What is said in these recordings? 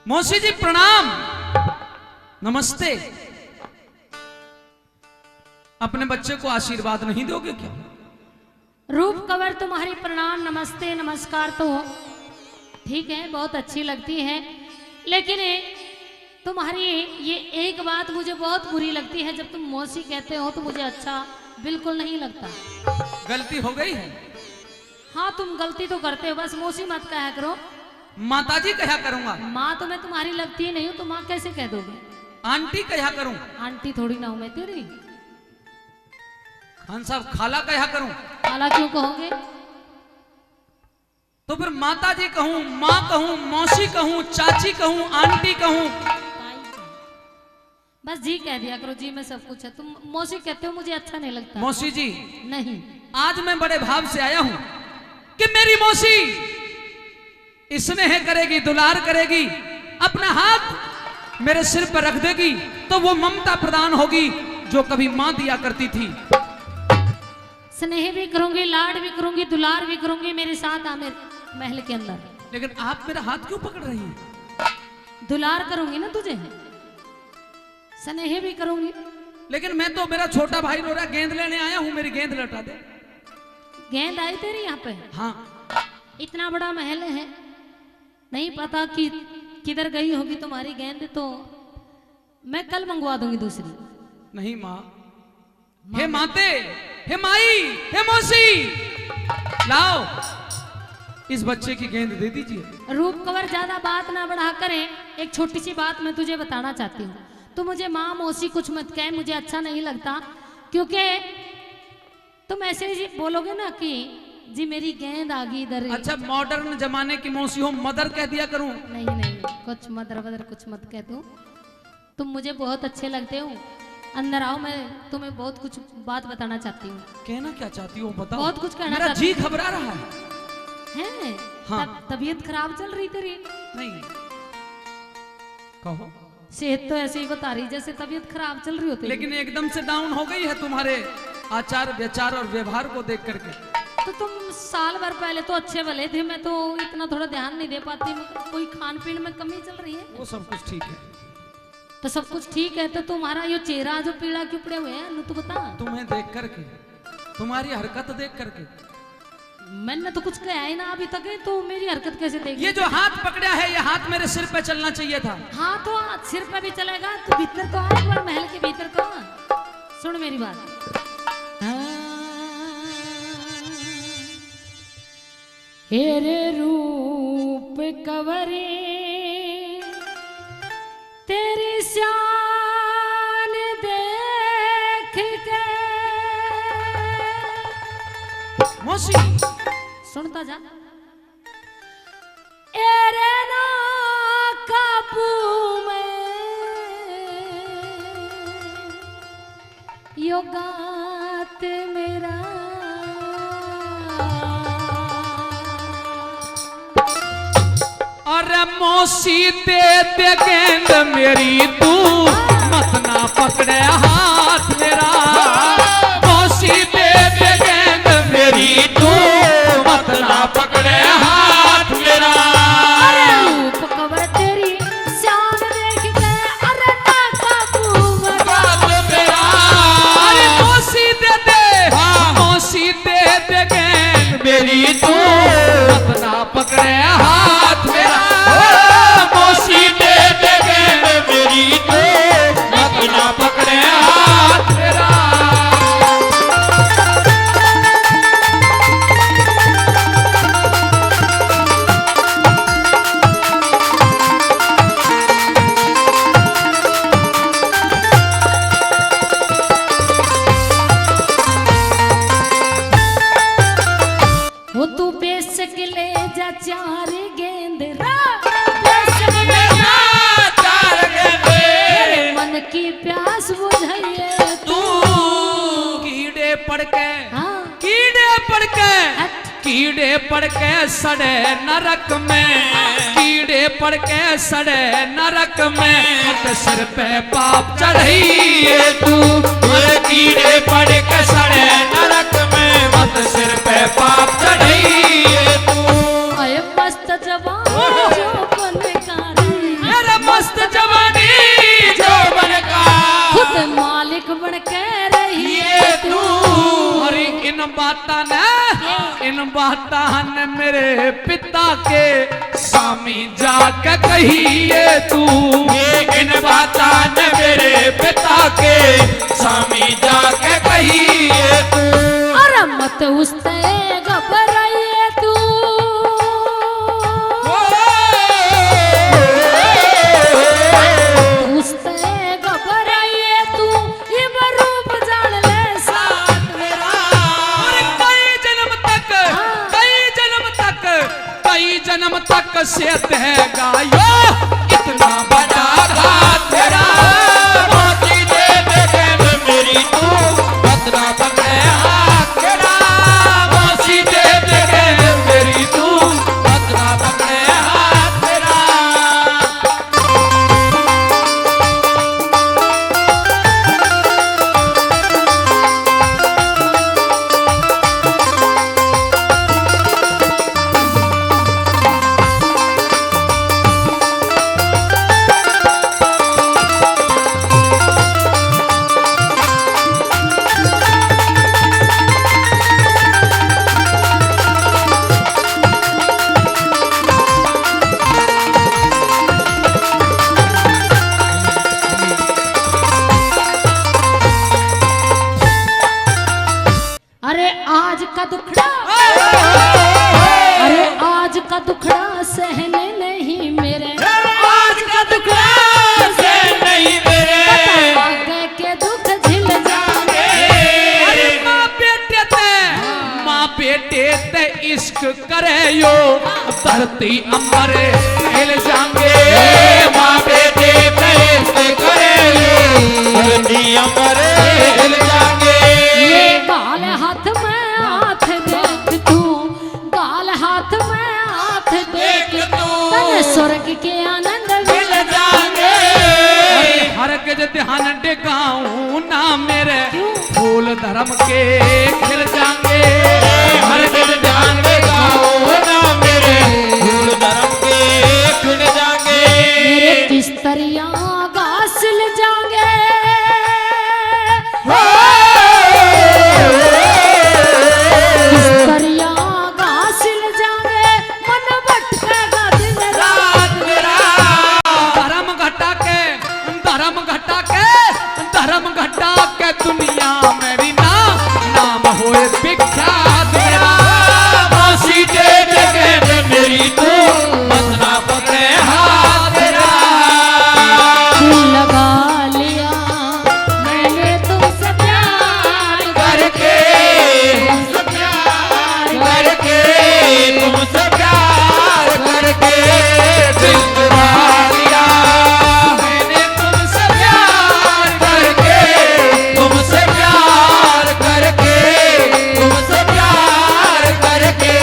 मौसी जी प्रणाम, नमस्ते। अपने बच्चे को आशीर्वाद नहीं दोगे क्या? रूप कवर तुम्हारी प्रणाम नमस्ते नमस्कार तो ठीक है, बहुत अच्छी लगती है, लेकिन तुम्हारी ये एक बात मुझे बहुत बुरी लगती है। जब तुम मौसी कहते हो तो मुझे अच्छा बिल्कुल नहीं लगता। गलती हो गई है? हाँ, तुम गलती तो करते हो, बस मौसी मत कहा करो। माताजी कहा करूंगा। माँ तो मैं तुम्हारी लगती ही नहीं हूँ, तो माँ कैसे कह दोगे? आंटी कहा करूं। आंटी थोड़ी ना हूं मैं तेरी। खान साहब खाला कहा करूं। खाला क्यों कहोगे? तो फिर माताजी कहूं, माँ कहूं, मौसी कहूं, चाची कहूं, आंटी कहूं? बस जी कह दिया करो, जी में सब कुछ है। तुम मौसी कहते हो, मुझे अच्छा नहीं लगता। मौसी जी नहीं, आज मैं बड़े भाव से आया हूं कि मेरी मौसी स्नेह करेगी, दुलार करेगी, अपना हाथ मेरे सिर पर रख देगी तो वो ममता प्रदान होगी जो कभी मां दिया करती थी। स्नेह भी करूंगी, लाड भी करूंगी, दुलार भी करूंगी। मेरे साथ आ मेरे महल के अंदर। लेकिन आप मेरा हाथ क्यों पकड़ रही हैं? दुलार करूंगी ना तुझे, स्नेह भी करूंगी। लेकिन मैं तो, मेरा छोटा भाई रो रहा, गेंद लेने आया हूं, मेरी गेंद लौटा दे। गेंद आई तेरी यहाँ पे? हाँ। इतना बड़ा महल है, नहीं पता कि किधर गई होगी तुम्हारी गेंद, तो मैं कल मंगवा दूंगी दूसरी। नहीं माँ, हे माते, हे माई, हे मौसी, लाओ इस बच्चे की गेंद दे दीजिए। रूप कवर ज्यादा बात ना बढ़ा करें, एक छोटी सी बात मैं तुझे बताना चाहती हूँ। तो मुझे माँ मौसी कुछ मत कहे, मुझे अच्छा नहीं लगता, क्योंकि तुम ऐसे ही बोलोगे ना कि जी मेरी गेंद आ गई इधर। अच्छा, मॉडर्न जमाने की मौसी हो, मदर कह दिया करूं? नहीं नहीं, कुछ मदर वदर कुछ मत कह दूं। तुम मुझे बहुत अच्छे लगते हो। अंदर आओ, मैं तुम्हें बहुत कुछ बात बताना चाहती हूँ। कहना क्या चाहती हो बताओ। बहुत कुछ कहना मेरा चाहती जी घबरा रहा है। हाँ। तबीयत खराब चल रही तेरी? नहीं, कहो। सेहत तो ऐसे ही बता रही जैसे तबीयत खराब चल रही होती। लेकिन एकदम से डाउन हो गई है तुम्हारे आचार विचार और व्यवहार को देख करके। तो तुम साल भर पहले तो अच्छे भले थे, मैं तो इतना थोड़ा ध्यान नहीं दे पाती। कोई खान पीन में कमी चल रही है? वो सब कुछ ठीक है। तो सब कुछ ठीक है, तो तुम्हारा ये चेहरा जो पीड़ा क्यों पड़े हुए हैं, तू बता। तुम्हें देख करके, तुम्हारी हरकत देख करके। मैंने तो कुछ कहा ही ना अभी तक है, तो मेरी हरकत कैसे देख? ये जो हाथ पकड़ा है, ये हाथ मेरे सिर पे चलना चाहिए था। हाँ, तो सिर पे भी चलेगा। तू भीतर तो आ, एक बार महल के भीतर तो आ। सुन मेरी बात। हेरे रूप कवरे तेरी शान देख के। मौसी सुनता जा। एरे ना काबू में योगात मेरा। अरे मौसी दे दे गेंद मेरी, तू मत ना पकड़े हाथ मेरा। मौसी दे दे गेंद मेरी, तू मत ना पकड़े हाथ मेरा। अरे रूप कवर तेरी शान देख के, अरे ना काबू में हाथ मेरा। अरे मौसी दे दे, मौसी दे दे गेंद मेरी, तू मत ना पकड़े हाथ मेरा। मौसी दे दे गेंद मेरी, तू मत ना पकड़े हाथ मेरा। वो तू बेशक ले जा चार गेंद मन की प्यास बुझाइए तू कीड़े पड़ के, हाँ। कीड़े पड़ के, कीड़े पड़ के सड़े नरक में, कीड़े पड़ के सड़े नरक में। मत सिर पे पाप चढ़ाइए तू, कीड़े पड़ के सड़े नरक में, मत सिर पे पाप चढ़ाइए तू। अरे मस्त जवान जो बन का रे। मालिक बन के रहिए तू। अरे इन बाता ने मेरे पिता के स्वामी जाके कहिए तू। इन बाता ने मेरे पिता के स्वामी जाके कहिए तू। अरे मत उससे घबराइए तू। उससे घबराइए तू, ये रूप जान ले साथ मेरा। कई जन्म तक से है गायो इतना बड़ा घात तेरा। मोती दे दे मेरी तू बदला पकड़े हाथ तेरा। मोती दे दे मेरी तू बदला पकड़े हाथ तेरा। अरे आज का दुखड़ा, अरे आज का दुखड़ा सहने नहीं मेरे। आज का दुखड़ा से नहीं मेरे। आगे के दुख झिल जाएंगे। अरे माँ बेटे ते इश्क करे यो धरती अंबर हिल जाएंगे। माँ बेटे तेज करे धरती अंबर हिल जाएंगे। ये गाल हाथ में हाथ देख तू, गाल हाथ में हाथ देख तू, तन स्वर्ग के आनंद मिल जाएंगे। हर गज ध्यान टिकाऊं ना मेरे फूल धर्म के खिल जाएंगे। हर दिन ध्यान लगाओ ना मेरे फूल धर्म के खिल जाएंगे। मेरे किस्तरियां गासिल जाएंगे। किस्तरियां गासिल जाएंगे, मन भटकेगा दिन रात मेरा। धर्म घटा के दुनिया में भी नाम होए विख्यात मेरा। फांसी दे दे मेरी तू बदला पकड़े हाथ तेरा। दिल लगा लिया मैंने तुमसे प्यार करके तुमसे प्यार करके तुमसे प्यार करके दिल चुरा लिया। मैंने तुमसे प्यार करके तुमसे प्यार करके तुमसे प्यार करके।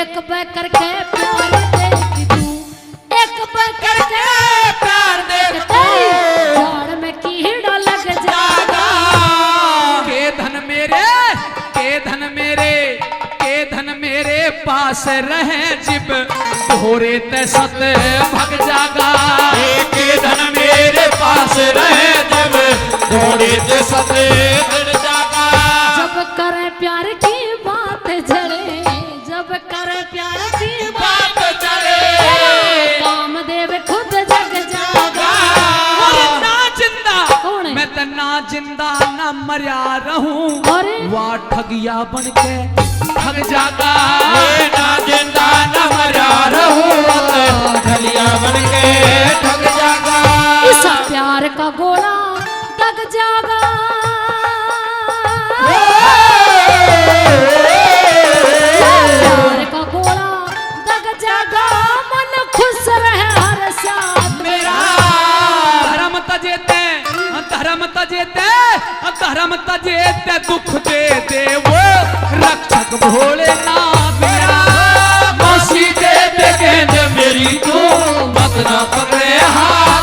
एक पे करके प्यार देख तू, एक पे करके प्यार देख तू, झाड़ में कीड़ा लग जाएगा। के धन मेरे पास रहे जिब भोरे ते सत भग जागा। एक धन मेरे पास रहे जब थोड़े से सते दिल जागा। जब करे प्यार की बात झड़े, जब करे प्यार की बात चले कामदेव खुद जग जागा। ना जिंदा कौन है? मैं तो ना जिंदा ना मरिया रहूं। अरे वाह ठगिया बन के ठग जागा। ये ना जिंदा न मरा रहूं ढलिया बन के ठग जागा। इस प्यार का गोला दग जागा। प्यार का गोला दग जागा, मन खुश रहे हर साथ मेरा। धर्म तजेते दुख दे दे वो रक्षक भोलेनाथ मेरा। फांसी दे दे मेरी तू बदला पकड़े हाथ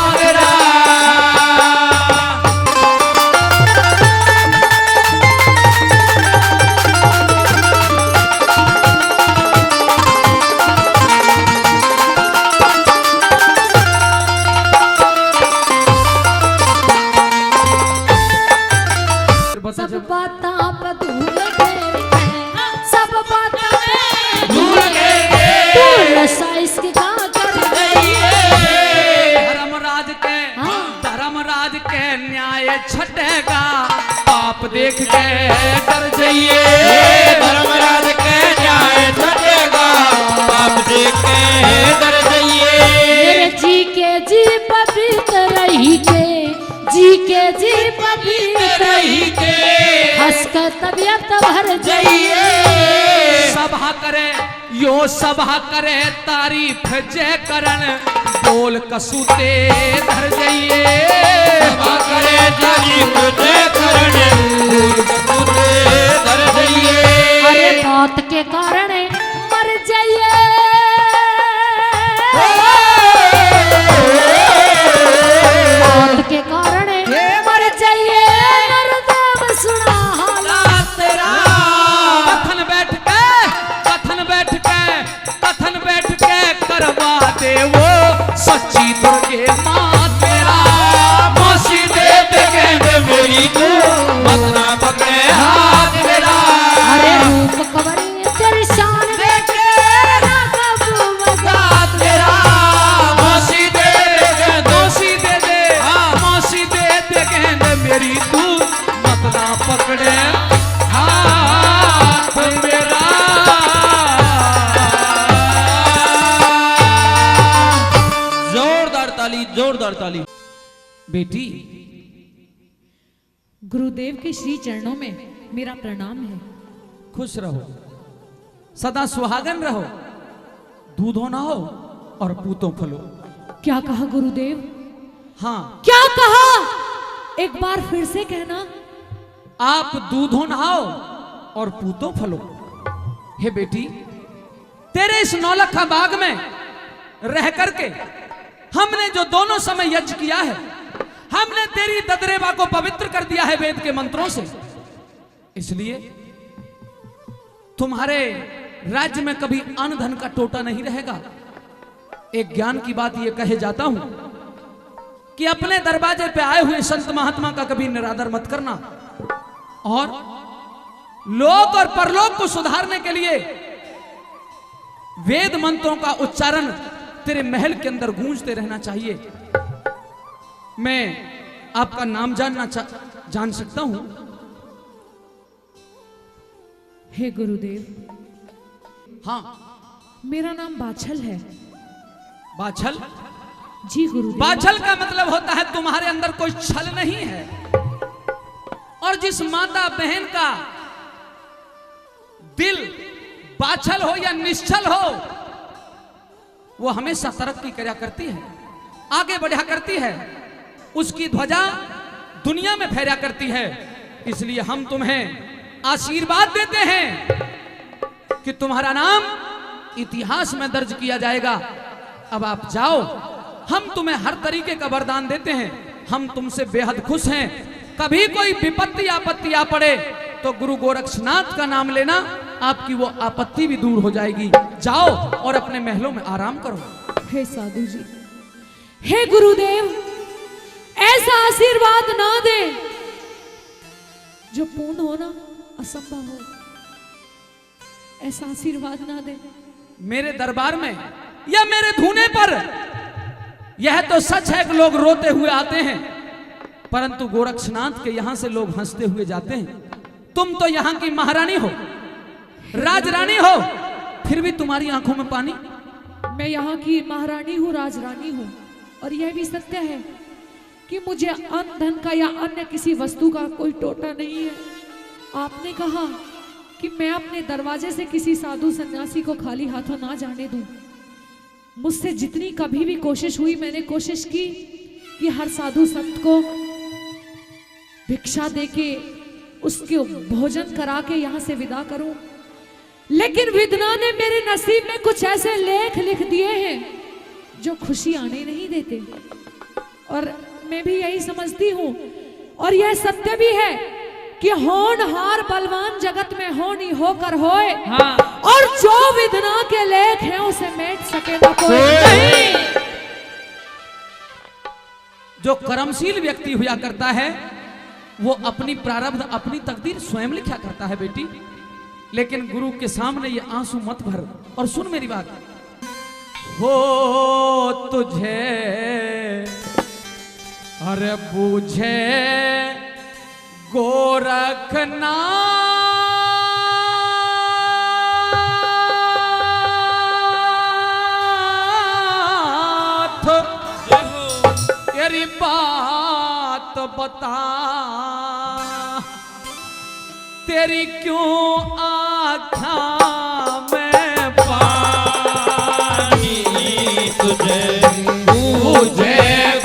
छटेगा, पाप देख के डर जाइए। धर्मराज के जाए छटेगा, पाप देख के डर जाइए। मेरे जी के जी पवित्र रही के, जी के जी पवित्र रही के, हंस कर तबियत भर जाइए। सभा करे यो सभा करे तारीफ जय करण, बोल कसूते धर जाइए। सभा करे तारीफ जय करण, बोल कसूते धर जाइए। अरे मौत के कारण मर जाइए, मौत के कारण मर जाइए। नरदम सुना हालात तेरा, कथन बैठ के कथन बैठ के कथन बैठ के करवा दे वो सच्ची दुर्गे माँ तेरा। मौसी दे दे कहते मेरी तू मत ना पकड़े हाथ मेरा। अरे रूप कवरी तेरी शान देखे ना कबू मगा तेरा। मौसी दे दे मौसी दे दे मौसी दे दे कहते मेरी तू मत ना पकड़े हाथ मेरा। जोरदार ताली, जोरदार ताली। बेटी गुरुदेव के श्री चरणों में मेरा प्रणाम है। खुश रहो, सदा सुहागन रहो, दूधो ना हो और पूतों फलो। क्या कहा गुरुदेव? हाँ, क्या कहा? एक बार फिर से कहना। आप दूधो नहाओ और पूतों फलो। हे बेटी, तेरे इस नौलखा बाग में रह करके हमने जो दोनों समय यज्ञ किया है, हमने तेरी ददरेबा को पवित्र कर दिया है वेद के मंत्रों से। इसलिए तुम्हारे राज्य में कभी अन्न धन का टोटा नहीं रहेगा। एक ज्ञान की बात यह कहे जाता हूं कि अपने दरवाजे पे आए हुए संत महात्मा का कभी निरादर मत करना, और लोक और परलोक को सुधारने के लिए वेद मंत्रों का उच्चारण तेरे महल के अंदर गूंजते रहना चाहिए। मैं आपका नाम जान सकता हूं? हे गुरुदेव, हाँ। मेरा नाम बाछल है। बाछल? जी गुरुदेव। बाछल का मतलब होता है तुम्हारे अंदर कोई छल नहीं है। और जिस माता बहन का दिल बाछल हो या निश्चल हो, वो हमेशा तरक्की करा करती है, आगे बढ़ा करती है, उसकी ध्वजा दुनिया में फहरा करती है। इसलिए हम तुम्हें आशीर्वाद देते हैं कि तुम्हारा नाम इतिहास में दर्ज किया जाएगा। अब आप जाओ, हम तुम्हें हर तरीके का वरदान देते हैं। हम तुमसे बेहद खुश हैं। कभी कोई विपत्ति आपत्ति आ पड़े तो गुरु गोरक्षनाथ का नाम लेना, आपकी वो आपत्ति भी दूर हो जाएगी। जाओ और अपने महलों में आराम करो। हे साधु जी, हे गुरुदेव, ऐसा आशीर्वाद ना दे जो पूर्ण होना असंभव हो। ऐसा आशीर्वाद ना दे। मेरे दरबार में या मेरे धूने पर यह तो सच है कि लोग रोते हुए आते हैं, परंतु गोरक्षनाथ के यहां से लोग हंसते हुए जाते हैं। तुम तो यहां की महारानी हो, राजरानी हो, फिर भी तुम्हारी आंखों में पानी। मैं यहाँ की महारानी हूँ, राजरानी हूँ, और यह भी सत्य है कि मुझे अन्न धन का या अन्य किसी वस्तु का कोई टोटा नहीं है। आपने कहा कि मैं अपने दरवाजे से किसी साधु सन्यासी को खाली हाथों ना जाने दूं। मुझसे जितनी कभी भी कोशिश हुई, मैंने कोशिश की कि हर साधु संत को भिक्षा देके उसके भोजन करा के यहाँ से विदा करूं, लेकिन विधना ने मेरे नसीब में कुछ ऐसे लेख लिख दिए हैं जो खुशी आने नहीं देते। और मैं भी यही समझती हूँ, और यह सत्य भी है कि होनहार बलवान जगत में होनी होकर होए, हाँ। और जो विधना के लेख हैं उसे मेट सके ना कोई नहीं। जो कर्मशील व्यक्ति हुआ करता है वो अपनी प्रारब्ध, अपनी तकदीर स्वयं लिखा करता है बेटी। लेकिन गुरु के सामने ये आंसू मत भर। और सुन मेरी बात, हो तुझे अरे बूझे गोरखनाथ तेरी बात बता, तेरी क्यों आँखा में पानी, तुझे मुझे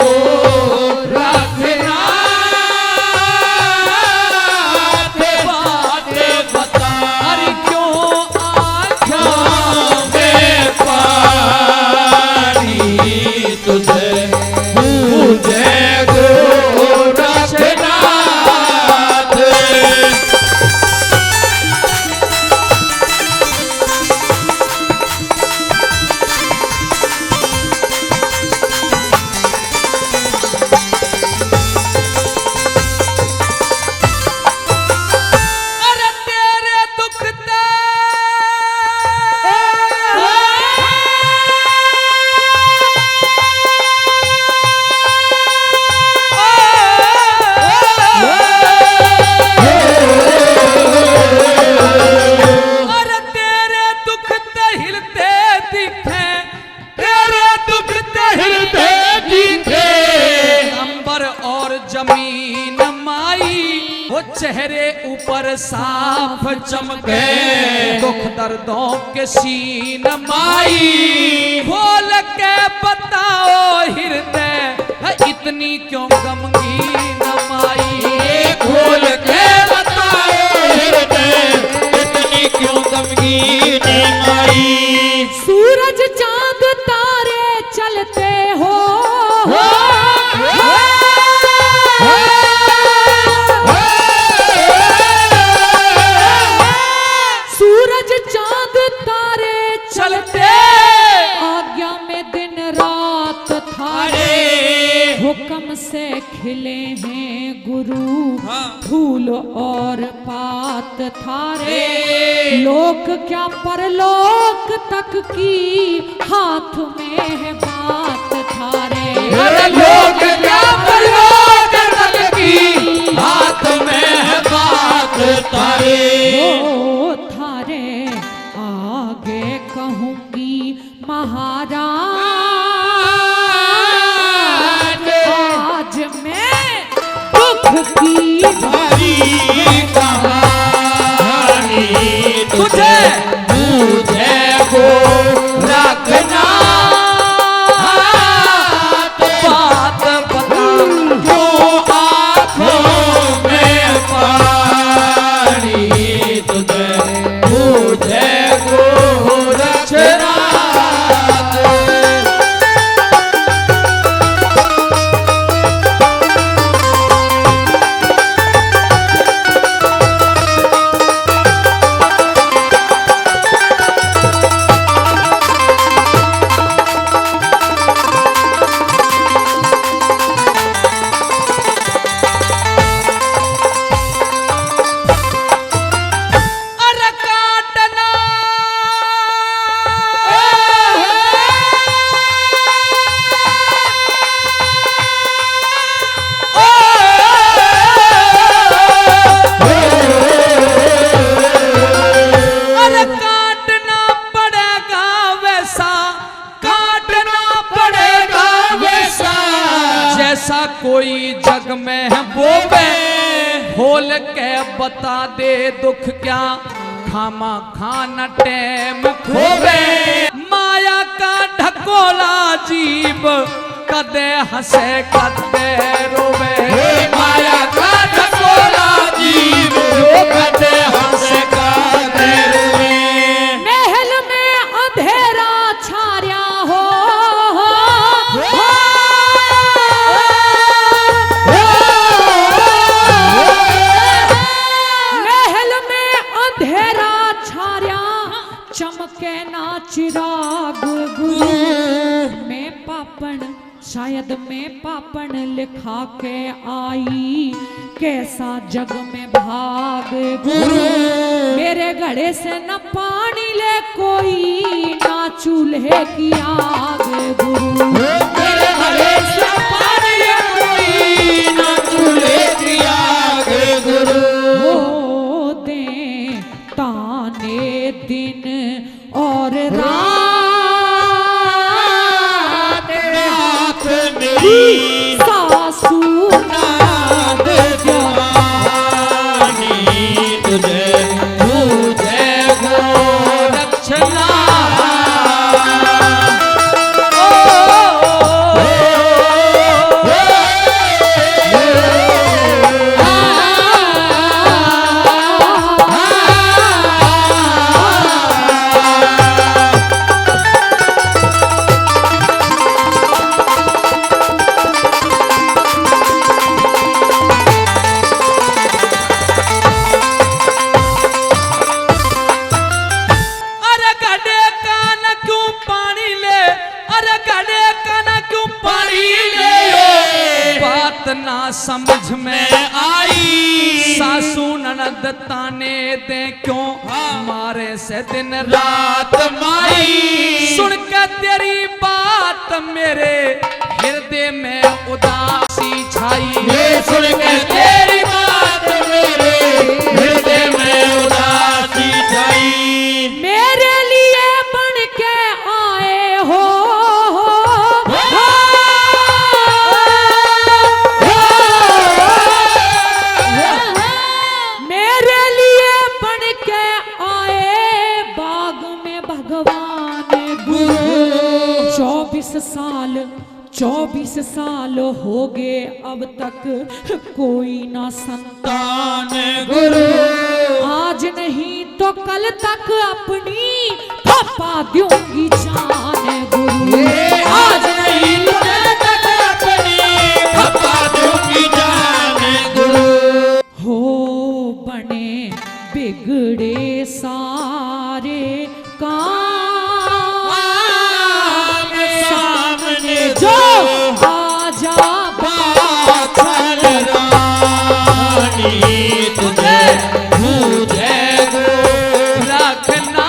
गोरखनाथ बात बता, अरे क्यों आँखा में पानी, तुझे मुझे गोरखनाथ। अरे तेरे दुखते अरे तेरे दुखते हिलते दिखे, तेरे दुखते हिलते दिखे, अंबर और जमीन माई वो चेहरे ऊपर साफ चमके, दुख दर्दों के सीन माई खोल के बताओ हृदय इतनी क्यों गमगीन माई, खोल के बताओ हृदय इतनी क्यों गमगीन माई। सूरज चांद तारे चलते हो, सूरज चांद तारे चलते, आज्ञा में दिन रात थारे, हुक्म से खिले हैं गुरु फूल और पात थारे, लोक क्या परलोक तक की हाथ में है बात थारे, अरे लोग क्या परलोक तक की हाथ में है बात तारे। ओ थारे आगे कहूंगी महाराज, आज मैं दुख की हरी कहानी, तुझे मुझे गोरखनाथ बात बता, क्यों आँखों में पानी, तुझे मुझे गोरखनाथ। अरे काटना अरे काटना पड़ेगा वैसा, काटना पड़ेगा वैसा, जैसा कोई जग में है वो खोल के बता दे दुख क्या खामा खाना टेम खोबे, माया का ढकोला जीव कदे हंसे कदे रोवे, माया का ढकोला जीव कदे हंसे कदे रोवे, महल में अंधेरा छाया हो, महल में अंधेरा छाया चमके ना चिराग गुरु, मैं पापन शायद मैं पापन लिखा के आई, कैसा जग में भाग गुरु, मेरे घड़े से न पानी ले कोई, ना चूल्हे की आग गुरु, मेरे घड़े से पानी कोई ना चूल्हे की आग गुरु, पानी ले बात ना समझ में आई सासू ननद ताने दे क्यों मारे से दिन रात माई सुन के तेरी बात मेरे हृदय में उदासी छाई सुन के तेरी बात मेरे हृदय में उदासी छाई मेरे लिए बन के आए हो मेरे लिए बन के आए बाग में भगवान गुरु 24 साल हो गए अब तक कोई ना संतान गुरु आज नहीं तो कल तक अपनी पापा दूंगी जान गुरु आज नहीं तो कल तक अपनी पापा दूंगी जान गुरु हो बने बिगड़े सारे काम सामने जो आजा बाछल रानी तुझे मुझे गो रखना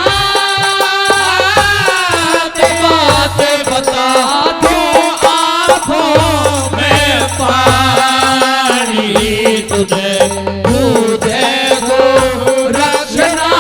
बात बता दूं आँखों में पानी तुझे मुझे गो रखना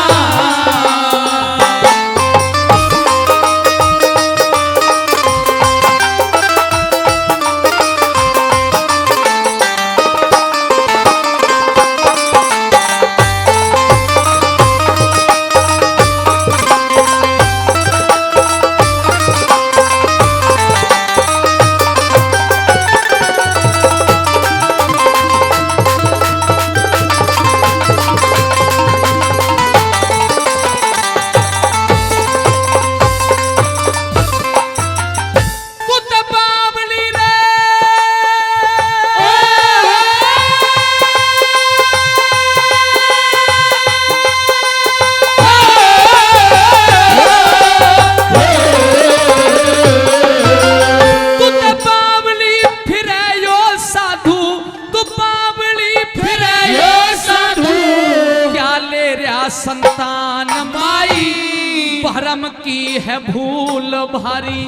संतान माई भरम की है भूल भारी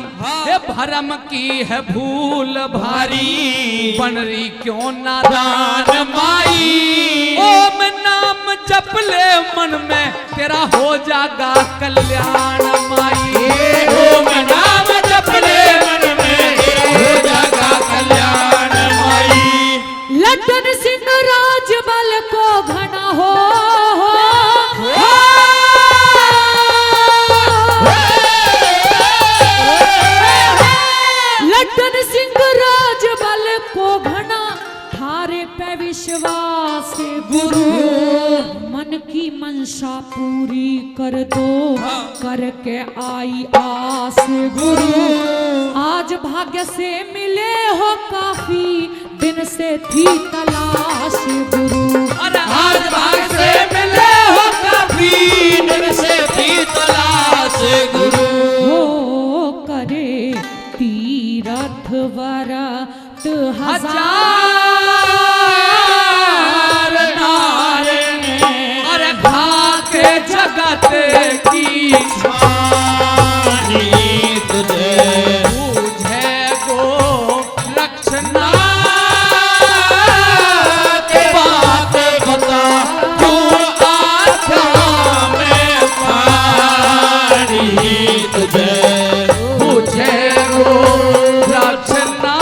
हे भरम की है भूल भारी बनरी क्यों नादान माई ओम नाम जप ले मन में तेरा हो जागा कल्याण माई ओम नाम जप ले मन में हो जागा कल्याण माई लड्डन सिंह राजबल को घना हो लड्डन सिंह राजबल को घना थारे पे विश्वास गुरु मन की मनसा पूरी कर दो करके आई आस गुरु आज भाग्य से मिले हो काफी दिन से थी तलाश गुरु आज भाग्य से मिले हो काफी दिन से थी तलाश गुरु हो करे तीरथ व्रत हजार अरे खा के जगत की छानी तुझे मुझे गो रक्षना के बात बता तू आँखों में पानी तुझे मुझे गो रक्षना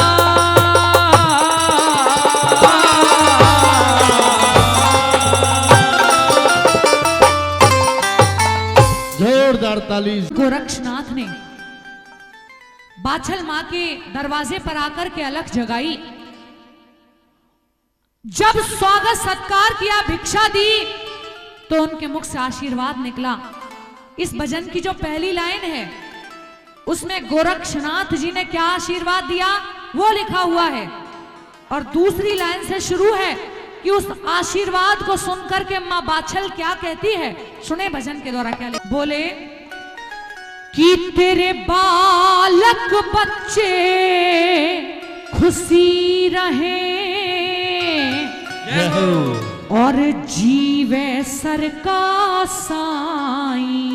जोरदार ताली गोरक्षनाथ ने बाछल माँ के दरवाजे पर आकर के अलख जगाई जब स्वागत सत्कार किया भिक्षा दी तो उनके मुख से आशीर्वाद निकला इस भजन की जो पहली लाइन है उसमें गोरक्षनाथ जी ने क्या आशीर्वाद दिया वो लिखा हुआ है और दूसरी लाइन से शुरू है कि उस आशीर्वाद को सुनकर के माँ बाछल क्या कहती है सुने भजन के द्वारा क्या बोले कि तेरे बालक बच्चे खुशी रहे जय हो। और जीवे सर का साई।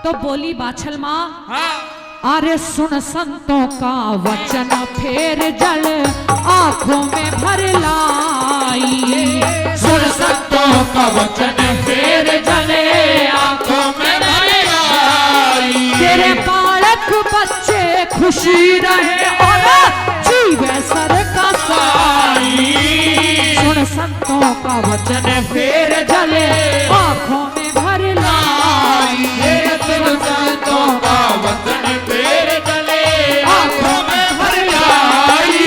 तो बोली बाछल माँ, हाँ अरे सुन संतों का वचन फेर जल आंखों में भर लाई। सुन संतों का वचन फेर जले आंखों में भर आई। तेरे बालक बच्चे खुशी रहे और जीवे सर का साई। सुन संतों का वचन फेर जले आंखों में भर लाई। सुन संतों का वचन फेर जले आंखों में भर आई।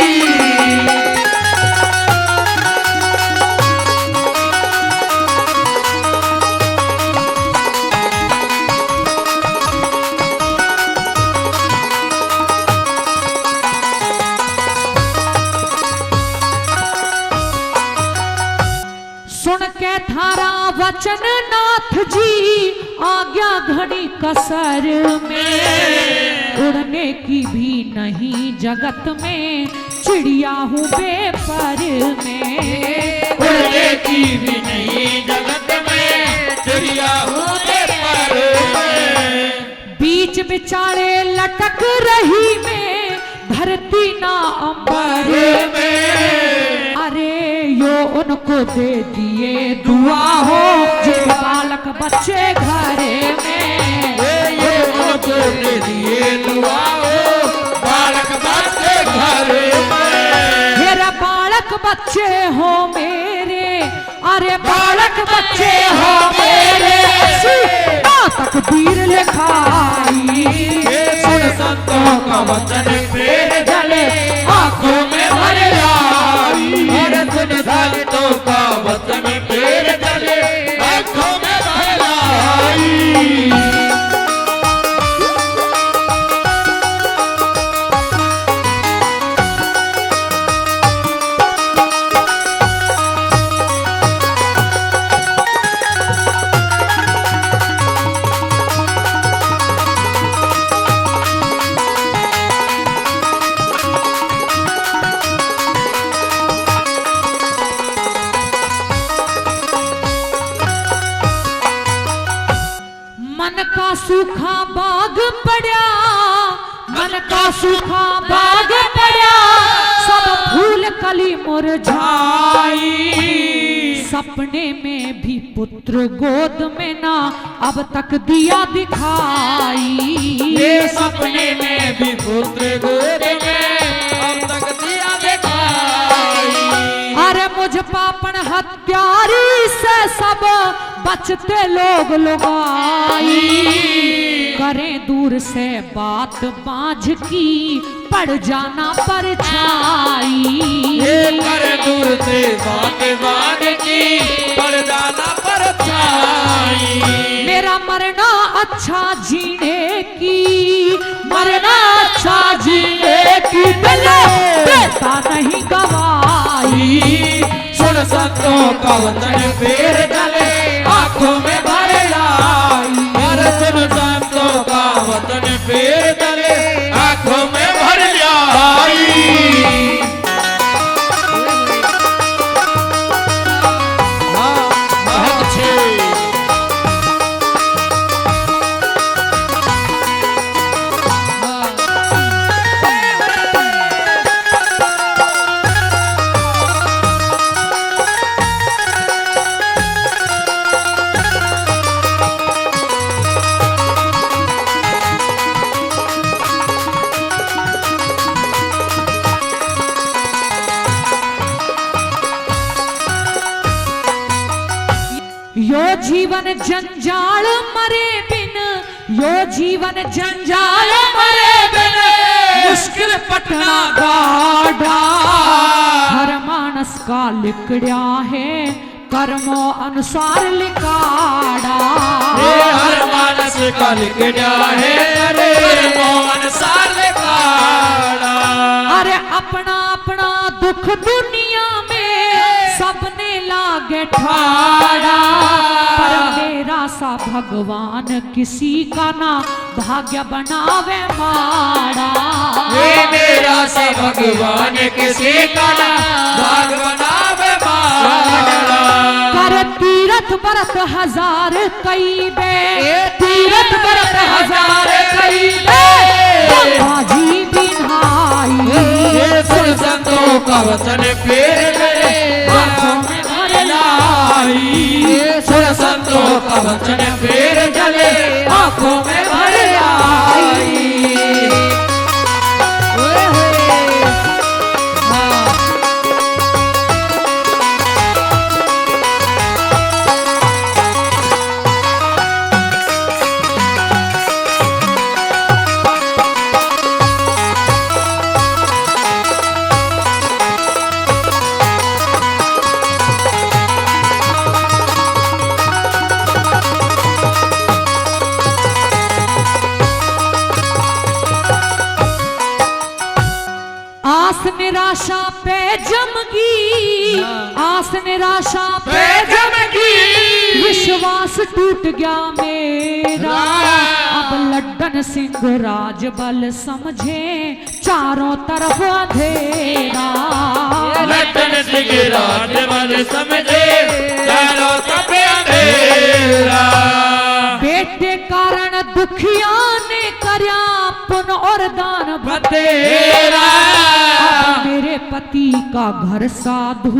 सुन के थारा वचन नाथ जी आज्ञा घड़ी कसर में। उड़ने की भी नहीं जगत में चिड़िया हूँ बेपर में। उड़ने की भी नहीं जगत में चिड़िया हूँ बेपर में। बीच बिचारे लटक रही में धरती ना अंबर में। अरे यो उनको दे दिए दुआ हो जो बालक बच्चे घरे में। ये उनको दे दिए दुआ हो बालक बच्चे घर में। मेरा बालक बच्चे हो मेरे, अरे बालक बच्चे हो मेरे। तकदीर लिखाई। सुन संतों का वचन फेर जले आंखों में भर आई। अरे सुन संतों का वचन फेर जले आंखों में भर आई। मन का सूखा बाग पड़ा, मन का सूखा बाग पड़ा। सब फूल कली मुरझाई। सपने में भी पुत्र गोद में ना अब तक दिया दिखाई। ये सपने में भी पुत्र गोद में अब तक दिया दिखाई। अरे मुझ पापन हत्यारी से सब बचते लोग लुगाई। करें दूर से बात बाझ की पड़ जाना परछाई। ये कर दूर से बात बात की पड़ जाना परछाई। मेरा मरना अच्छा जीने की, मरना अच्छा जीने की देता नहीं गवाही। सुन संतों का वचन फेर जले आंखों में भर आई। अरे सुन संतों का वचन फेर जले आंखों में भर आई। बहुत अच्छे। यो जीवन जंजाल मरे बिन, यो जीवन जंजाल मरे बिन मुश्किल पटना गाढ़ा। हर मानस का लिखड़ा है कर्मों अनुसार लिखाड़ा। हर मानस का लिखड़ा है कर्मों अनुसार लिखाड़ा। अरे अपना अपना दुख दुनिया में सबने लागे ठाड़ा। पर मेरा सा भगवान किसी का ना भाग्य बनावे माड़ा। हे मेरा सा भगवान किसी का ना भाग बनावे माड़ा। कर तीरथ व्रत हजार कई बे, तीरथ व्रत हजार कई बे, बाजी बिन्हाई। सुन संतों का वचन फिर मेरे आँखों में भर लाई। सुन संतों का वचन फिर जले आँखों में भर लाई। आस निराशा पे जमगी, आस निराशा पे जमगी, विश्वास टूट गया मेरा। अब लड्डन सिंह राज बल समझे चारों तरफ अंधेरा। लड्डन सिंह राज बल समझे चारों तरफ अंधेरा। बेटे कारण दुखिया ने करया पुन और दान बतेरा। अब मेरे पति का घर साधु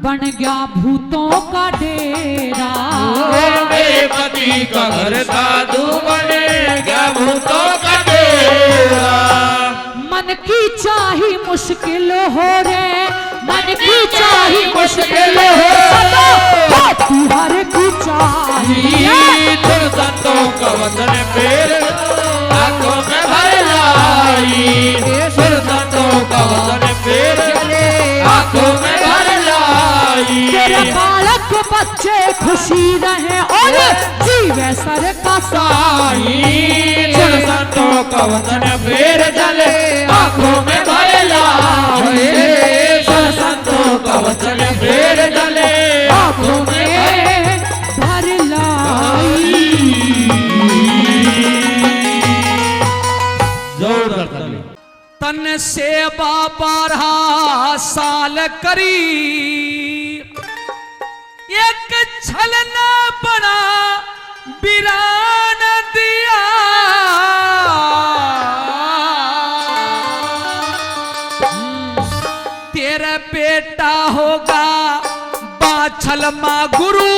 बन गया भूतों का डेरा। मेरे पति का घर साधु बन गया भूतों का डेरा। मन की चाही मुश्किल हो रे, मन की चाही मुश्किल हो हर की चाहिए। तुम संतों का वचन फिर आँखों में भर लाई। सुन संतों का वचन फिर आँखों में भर लाई। तेरे बालक बच्चे खुशी रहे और जीवे सर का साई। सुन संतों का वचन फिर जले आँखों में भर लाई। सुन संतों का वचन फिर जले आँखों में भर लाई। जोरदार ताली। तन सेवा 12 साल करी, एक छलना बड़ा बिरान दिया। तेरा बेटा होगा बाछल माँ गुरु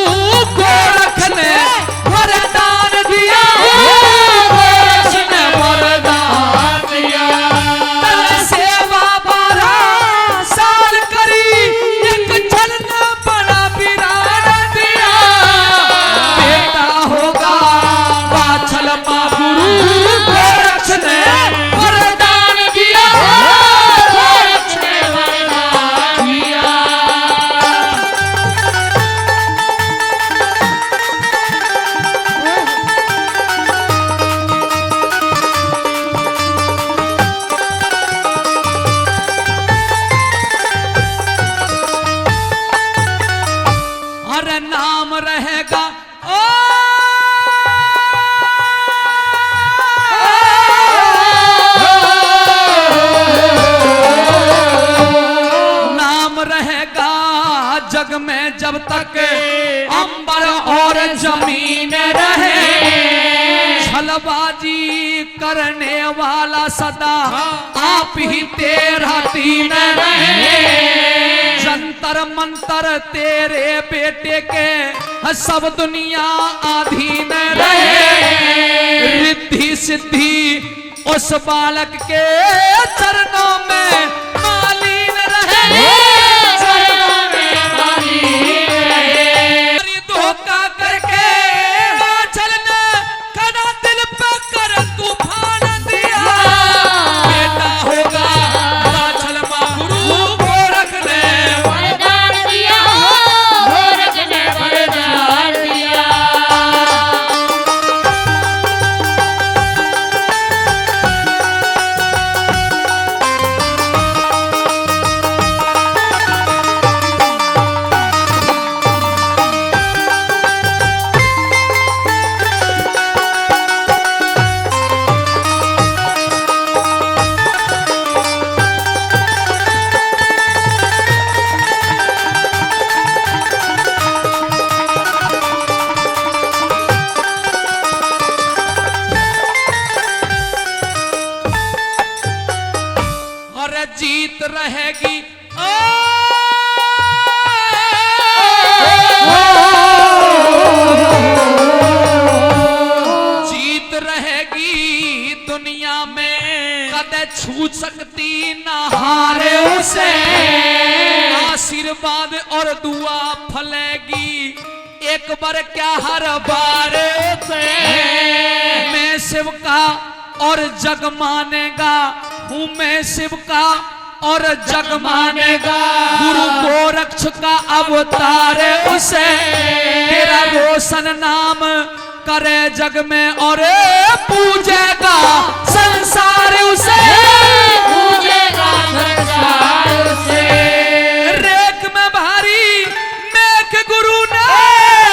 गोरख ने वरदान दिया। गोरख ने वरदान दिया। सेवा 12 साल करी, एक छलना बड़ा बिरान दिया। बेटा होगा बाछल माँ गुरु गोरख ने वरदान दिया। गोरख ने वरदान दिया। नाम रहेगा ओ नाम रहेगा जग में जब तक अंबर और जमीन रहे। छलबाजी करने वाला सदा आप ही तेरा दीन रहे। जंतर मंतर तेरे बेटे के सब दुनिया अधीन रहे। रिद्धि सिद्धि उस बालक के चरणों में मालीन रहे। चरणों में मालीन रहे। धोखा करके चलना खड़ा दिल पे कर तूफान दिया। बेटा होगा बाछल माँ गुरु गोरख ने वरदान दिया। गोरख ने वरदान दिया। जीत रहेगी जीत रहेगी दुनिया में, कदे छू सकती ना हारे उसे। आशीर्वाद और दुआ फलेगी एक बार क्या हर बार से। मैं शिव का और जग मानेगा हूँ, मैं शिव का और जग मानेगा। गुरु गोरक्ष का अवतार उसे, तेरा रोशन नाम करे जग में और पूजेगा संसार उसे, पूजेगा संसार उसे। रेख में भारी मेघ गुरु ने,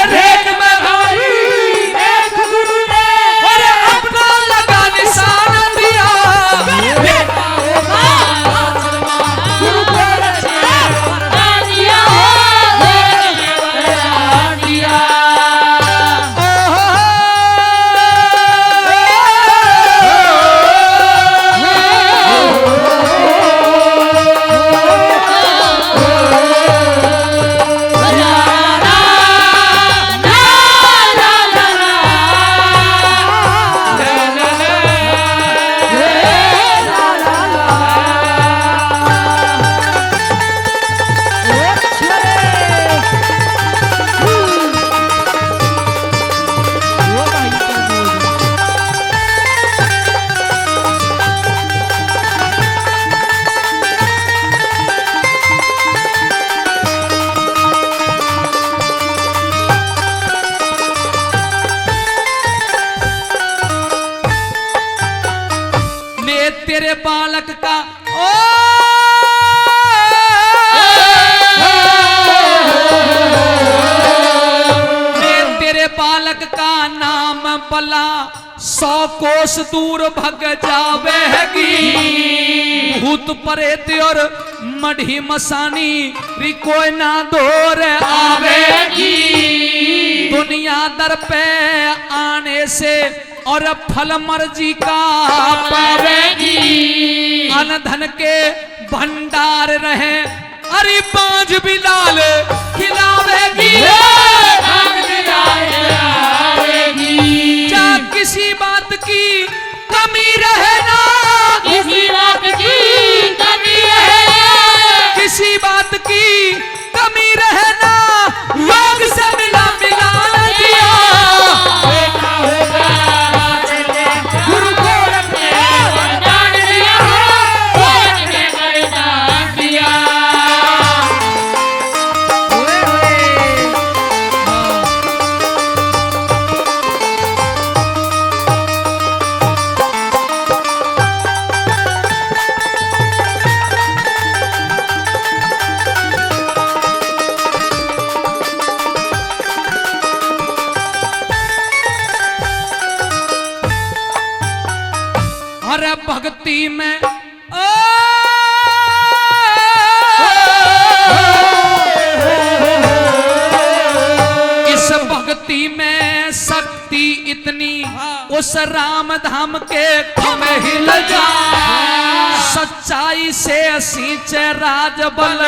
रेख में भारी एक गुरु ने और अपना लगा निशान दिया। बेटा होगा गुरु को रक्षा वरदान दिया, वरदान दिया। तेरे बालक का तेरे बालक का नाम बला 100 कोस दूर भग जावेगी। भूत प्रेत और मढ़ी मसानी री कोई ना दूर आवेगी। दुनिया दर पे आने से और फल मर्जी का पावेगी। अन धन के भंडार रहे अरे पांच बिलाल खिलावेगी। क्या किसी बात की कमी रहे ना, किसी बात की कमी रहे, किसी बात की कमी रहे ना, योग से मिला मिला दिया। बेटा होगा गुरु को रखने वरदान दिया, रखने वरदान दिया। अरे भक्ति में इस भक्ति में शक्ति इतनी उस राम धाम के खम हिल जा। सच्चाई से सींचे राजबल,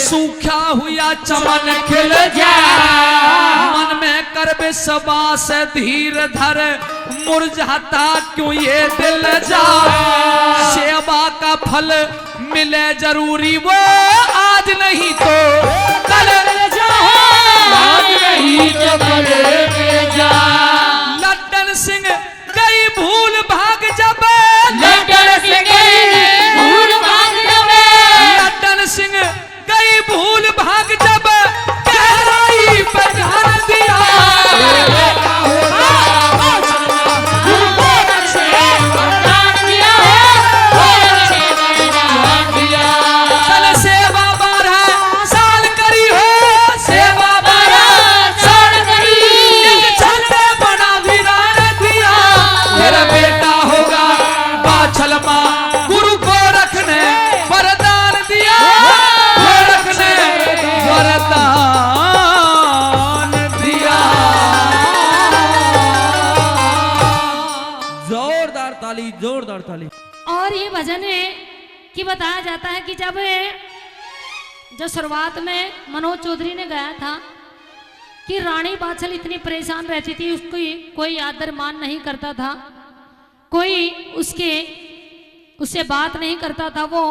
सूखा हुआ चमन खिल जा। मन में कर विश्वास धीर धर, मुरझाता क्यों ये दिल जा। सेवा का फल मिले जरूरी, वो आज नहीं तो कल आज नहीं तो कल में जा। लड्डन सिंह गई भूल भाग जब, लड्डन सिंह भूल भाग जब, लड्डन सिंह गई भूल भाग जब, गहराई पे ध्यान दिया। गुरु को रक्षे वरदान दिया, रक्षे वरदान दिया। तन सेवा 12 साल करी हो, सेवा 12 साल करी, एक छल्ले बना वीरान दिया। मेरा बेटा होगा बाछल माँ, गुरु को रखने वरदान दिया, को रखने वरदान दिया। जोरदार ताली, जोरदार ताली। और ये भजन है कि बताया जाता है कि जब शुरुआत में मनोज चौधरी ने गाया था कि रानी बाछल इतनी परेशान रहती थी, उसको कोई आदर मान नहीं करता था, कोई उससे बात नहीं करता था, वो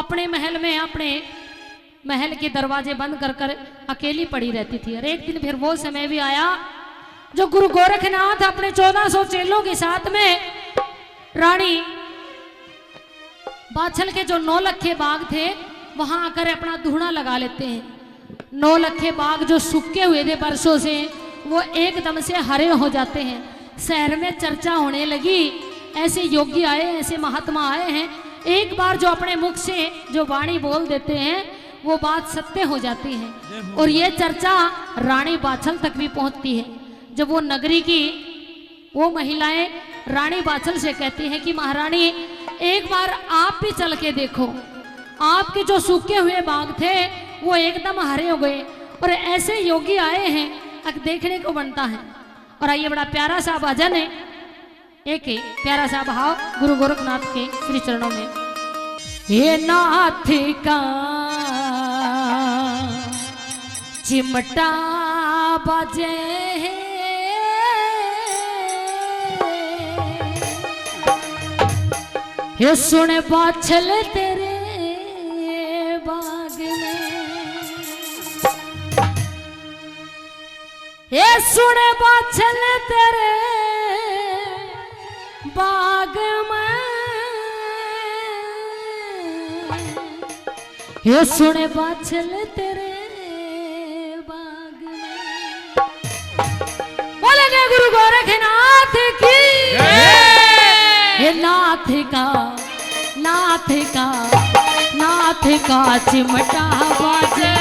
अपने महल में अपने महल के दरवाजे बंद कर कर अकेली पड़ी रहती थी। और एक दिन फिर वो समय भी आया जो गुरु गोरखनाथ अपने 1400 चेलों के साथ में रानी बाछल के जो 9 लखे बाग थे वहां आकर अपना धूना लगा लेते हैं। 9 लखे बाग जो सूखे हुए थे वर्षों से, वो एकदम से हरे हो जाते हैं। शहर में चर्चा होने लगी, ऐसे योगी आए, ऐसे महात्मा आए हैं, एक बार जो अपने मुख से जो वाणी बोल देते हैं वो बात सत्य हो जाती है। और ये चर्चा रानी बाछल तक भी पहुंचती है। जब वो नगरी की वो महिलाएं रानी बाछल से कहती हैं कि महारानी एक बार आप भी चल के देखो, आपके जो सूखे हुए बाग थे वो एकदम हरे हो गए और ऐसे योगी आए हैं, अब देखने को बनता है। और आइए बड़ा प्यारा सा भजन है, एक प्यारा सा भाव गुरु गोरखनाथ के श्री चरणों में। हे नाथ का चिमटा बाजे हे सुन बाछल तेरे बाग में, हे सुन बाछल तेरे बाग में, हे सुन बाछल तेरे बाग में। बोलेंगे गुरु गोरखनाथ की, हे नाथ का चिमटा बाजे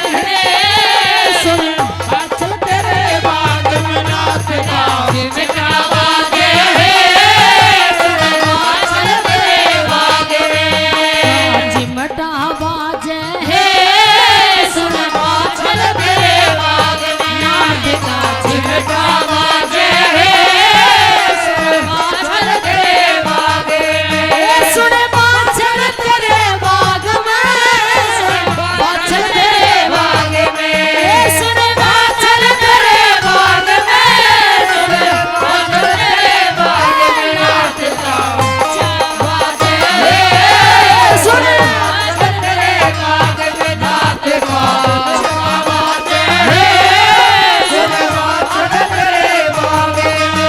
सुन बाछल तेरे बाग में, नाथ का चिमटा बाजे सुन बाछल तेरे बाग में, चिमटा बाजे सुन बाछल तेरे बाग में, नाथ का चिमटा बाजे सुन बाछल तेरे बाग में, सुन बाछल तेरे बाग में, बाछल तेरे बाग में, सुन बाछल तेरे बाग में, बाछल तेरे बाग में, नाथ का बाजे सुन बाछल तेरे बाग में, नाथ का बाजे सुन बाछल तेरे बाग में।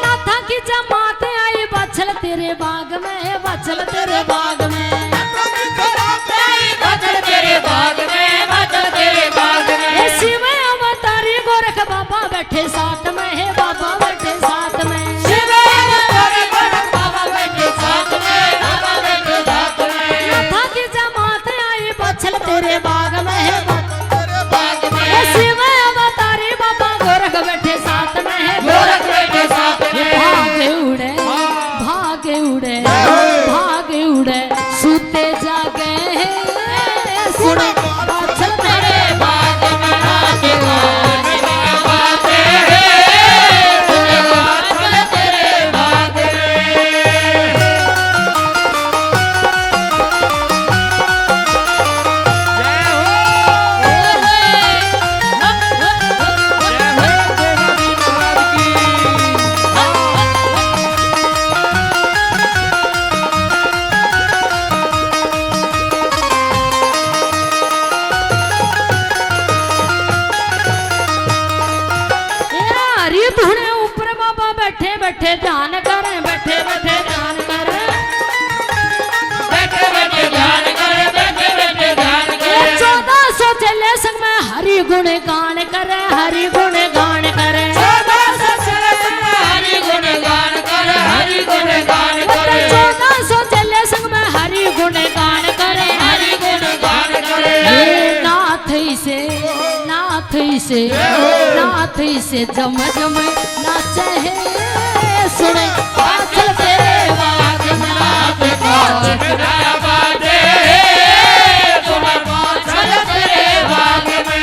नाथा की जमात आई बाछल तेरे बाग में, बाछल तेरे बाग में, बाछल तेरे बाग में, बाछल तेरे बाग में, शिव अवतारी गोरख बाबा बैठे साथ में, है बाबा बैठे साथ में, शिव अवतारी गोरख बाबा बैठे साथ में, बाबा बैठे साथ में, नाथा की जमात आई बाछल तेरे बाग में, है तेरे बाग में, शिव अवतारी बाबा गोरख बैठे साथ में, है गोरख बैठे साथ में, भागे उड़े भागे उड़े भागे उड़े सूते जागे सुन बाछल तेरे बाग में, नाथ का चिमटा बाजे सुन बाछल तेरे बाग में। हरी धुने ऊपर बाबा बैठे बैठे ध्यान करें, बैठे बैठे ध्यान करें, बैठे बैठे ध्यान करे, बैठे बैठे ध्यान करे, 1400 चले संग में हरि गुण गान करे, हरि गुण गान करे, 1400 चले संग में हरि गुण गान करे, हरि गुण गान करे, 1400 चले संग में हरि गुण गान करे, हरि गुण गान करे, नाथ नाथ इसे जम जम नाचे है सुने आंचल तेरे बाग में नाथ का जगराया बाजे सुने आंचल तेरे बाग में।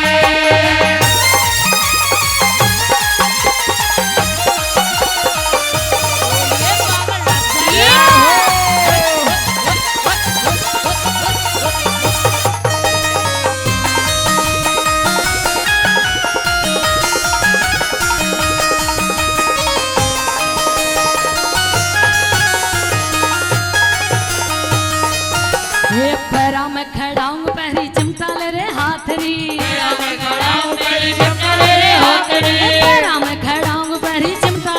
पैरा में खड़ाऊं पहरी चिमटा ले रे हाथ री पैरा में खड़ाऊं पहरी चिमटा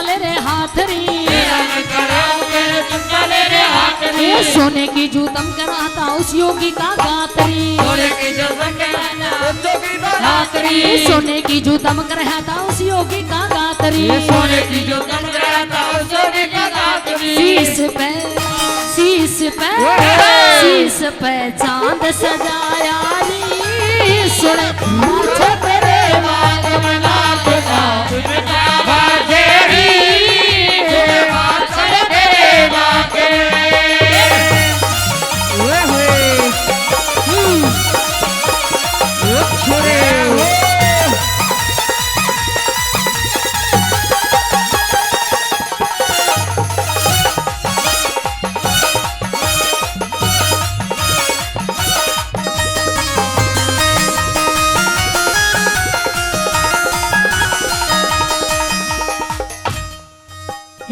ले रे हाथ री सोने की जूतम कराता उस योगी का गातरी सोने की जूतम कराता उस योगी का गातरी शीश पे चांद सजाया री सुन आंचल तेरे बाग में नाथ का बाजे सुने आंचल तेरे बाग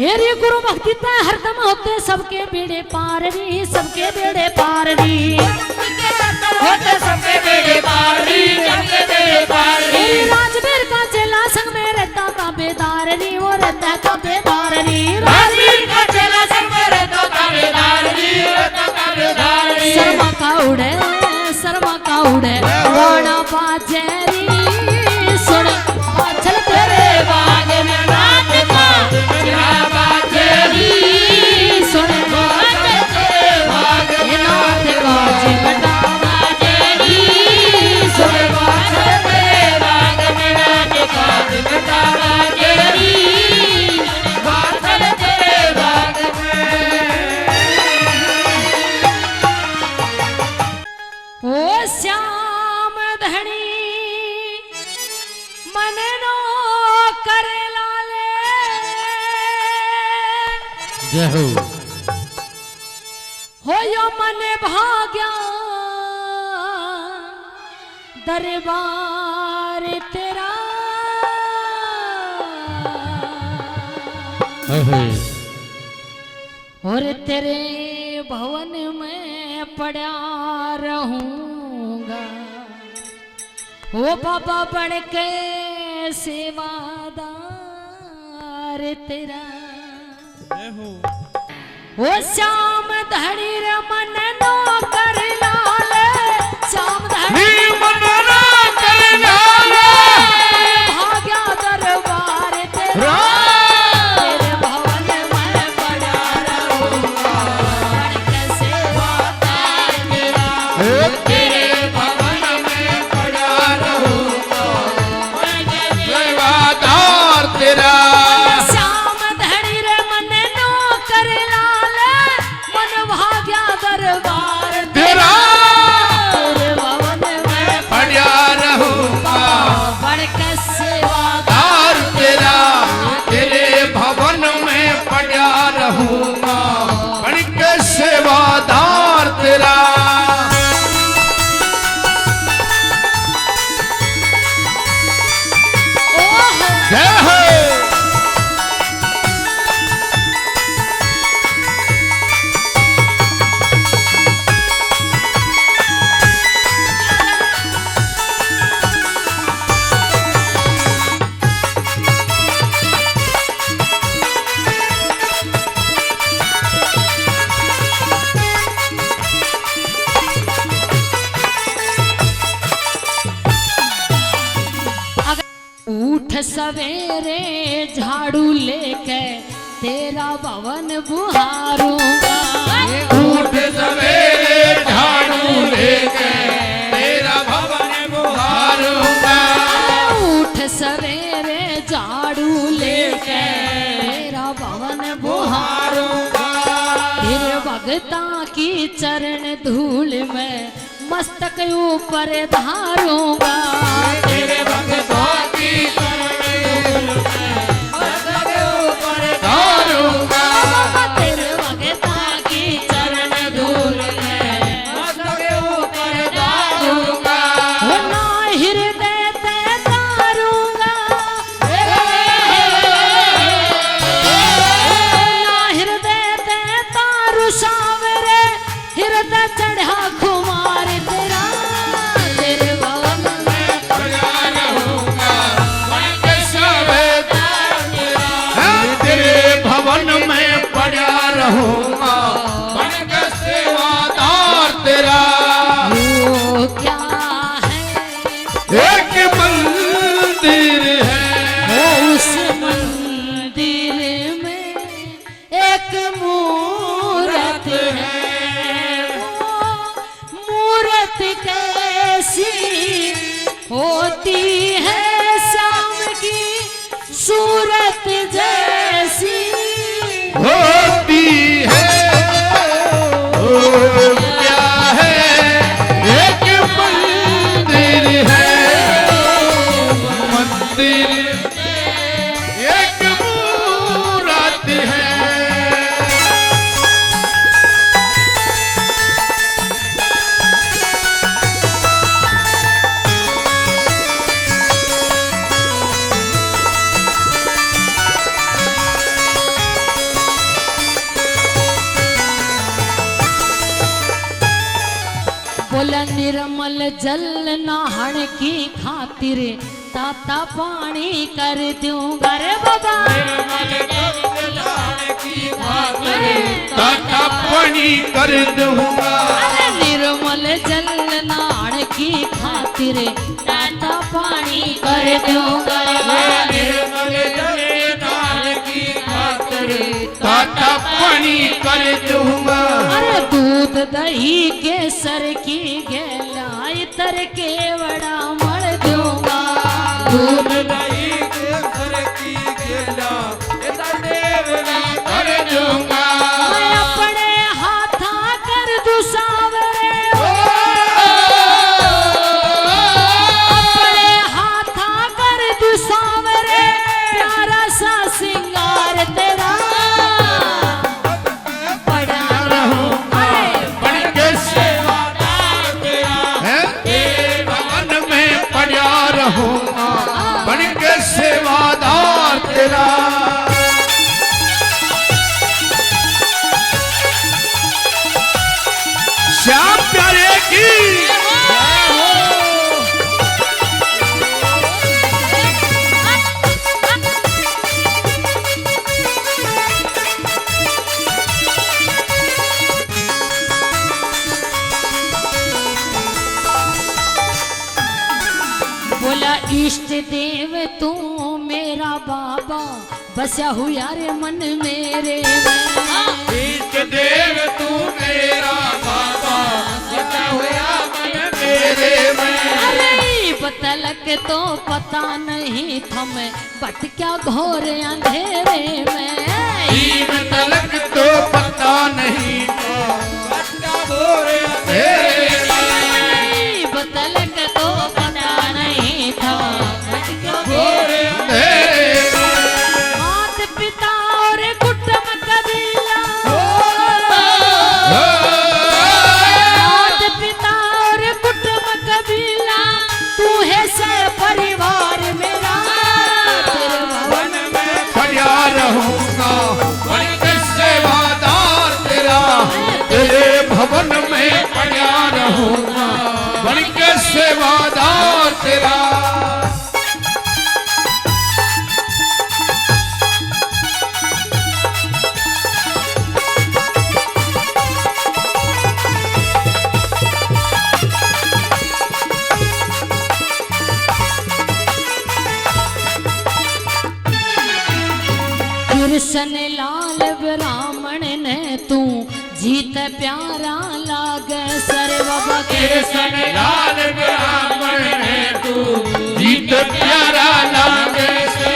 हेरी गुरु भक्ति ते हरदम होते सबके बेड़े पार री सबके बेड़े पार री होते सबके बेड़े पार री सबके बेड़े पार री। राजवीर का चेला संग में रहता था बेदार री वो रहता था बेदार री राजवीर का चेला संग में रहता था बेदार री रहता था बेदार री। शर्मा का उड़े रोना बाजे री सुन आंचल तेरे बाग में नाथ का बाजे सुन आंचल तेरे बाग ये नाथ का चिमटा बाजे री सुन आंचल तेरे बाग में नाथ का चिमटा बाजे आंचल तेरे बाग में। ओ श्याम धनी मन नो करे लाले जय हो यो मन भाग्या दरबार तेरा और तेरे भवन में पड़ा रहूंगा ओ बाबा बन के सेवादार तेरा ओ श्याम धड़ी रे मन नो कर लाल श्याम धड़ी मन ना कर लाले भाग्या दरबार तेरा तेरे भवन में पड़ा रहूंगा बन के सेवादार तेरा तेरे भवन में पड़ा रहूंगा सेवादार तेरा। श्याम धड़ी रे मन नो कर लाल मन भाग्या दरबार तेरा तेरे भवन में पड़ा रहूंगा बन के सेवादार दार तेरा तेरे भवन में पड़ा रहूंगा बन के सेवादार तेरा। ओहो जय हो उठ सवेरे झाड़ू लेके तेरा भवन बुहारूंगा उठ सवेरे झाड़ू लेके तेरा भवन बुहारूंगा चरण धूल में मस्तक ऊपर धारूंगा। तेरे भक्तों की चरण धूल में मस्तक ऊपर धारूंगा। तेरे भक्तों की चरण धूल में मस्तक ऊपर धारूंगा। ना हृदय ते तारूंगा, ना हृदय ते तारू सावरे हृदय चढ़ा खुमार तेरा। तेरे भवन में पड़ा रहूंगा बन के सेवादार तेरा। तेरे भवन में पड़ा रहूंगा बन के सेवादार तेरा। वो क्या है एक मंदिर है वो उस मंदिर में एक मूरत है। वो मूरत कैसी होती है शाम की सूरत जैसी। होती है। ओ क्या है एक मंदिर है मंदिर एक मूरत है। बोला निर्मल जल नहाण की खातिर ताता पानी कर दूंगा रे बाबा। ताता पानी कर दूंगा। अरे निर्मल जल नहाण की खातिर ताता पानी कर दूंगा। निर्मल जल नाल की खातिर ताता पानी कर दूंगा। अरे दूध दही केसर की गलाई तर के बड़ा मर दूंगा। दूध दही केसर की गेला कर दूंगा। मैं अपने हाथा कर दूं सावरे, अपने हाथा कर दूं सावरे प्यारा सा सिंगार तेरा। बड़ा रहूंगा बन के सेवादार तेरा। तेरे भवन में पड़ा रहूंगा बन के सेवादार तेरा। श्याम प्यारे की बोला इष्ट देव तू मेरा बाबा बसा हुआ रे मन मेरे में। इष्ट देव तू मेरा बाबा बसा हुआ मन मेरे में। अरे बतलक तो पता नहीं था मैं भटका घोर अंधेरे में। दीन तलक तो पता नहीं तो बट्टा भोरे अंधेरे में। बतलक तो पता नहीं था भटका भोरे अंधेरे में। मात पिता और कुटुंब कबीला, मात पिता और कुटुंब कबीला तू है से परिवार मेरा। तेरे भवन में पड़ा रहूंगा बन के सेवादार तेरा। तेरे भवन में पड़ा रहूंगा बन के सेवादार तेरा। कृष्ण लाल ब्राह्मण ने तू जीत प्यारा लागे सर बाबा। कृष्ण लाल ब्राह्मण है तू जीत प्यारा लागे से।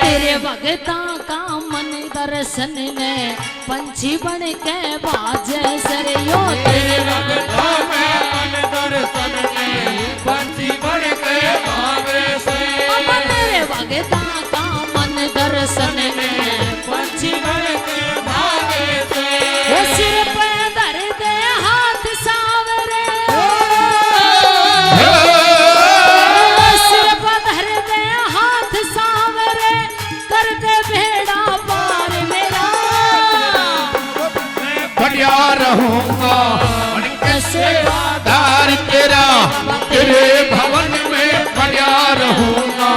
तेरे भगता का मन दर्शन में पंछी बन के बाजे सरयो तेरे भक्तों में मन दर्शन में पंछी बन के भागे से तेरे भगता का मन दर्शन में पंछी बन के भागे से वो सिर पे धर दे हाथ सावरे सिर पे धर दे हाथ सावरे कर दे बेड़ा पार मेरा बढ़िया रहूंगा बन के सेवादार तेरा तेरे भवन में बढ़िया रहूंगा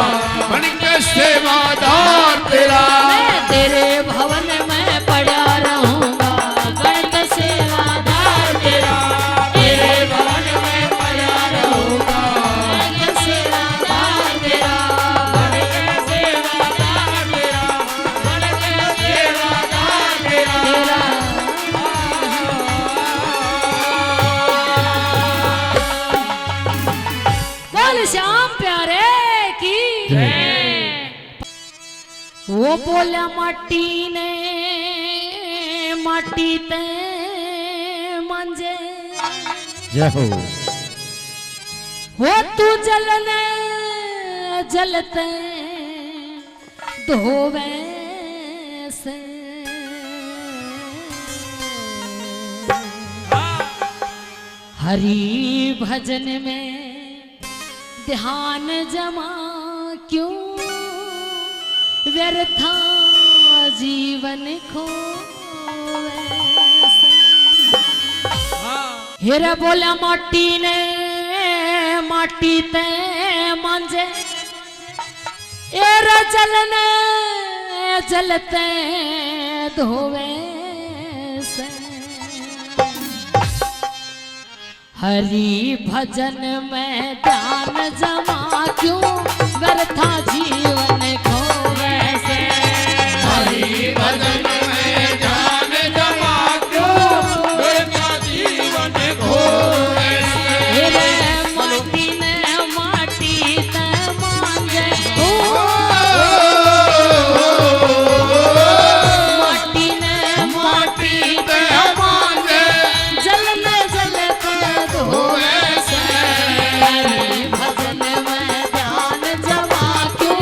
बन के सेवादार तेरा मैं तेरे भवन में पड़ा रहूंगा गण का सेवादार तेरा तेरे भवन में पड़ा रहूंगा गण का सेवादार तेरा गण का सेवादार तेरा गण का सेवादार तेरा बोल श्याम प्यारे की वो बोला माटी ने माटी ते मांझे जय हो वो तू जलने जलते धोवे से हरि भजन में ध्यान जमा क्यों व्यर्था जीवन खो हेरा बोला माटी ने माटी ते मांझे एरा जलने जलते धोवे से हरि भजन में ध्यान जमा क्यों व्यर्था जीवन खोवे से हरि भजन में ध्यान जमा क्यों व्यर्था जीवन खोवे से रे माटी ने माटी ते मांझे माटी ने माटी ते मांझे जलने जलते धोवे से हरि भजन में ध्यान जमा क्यों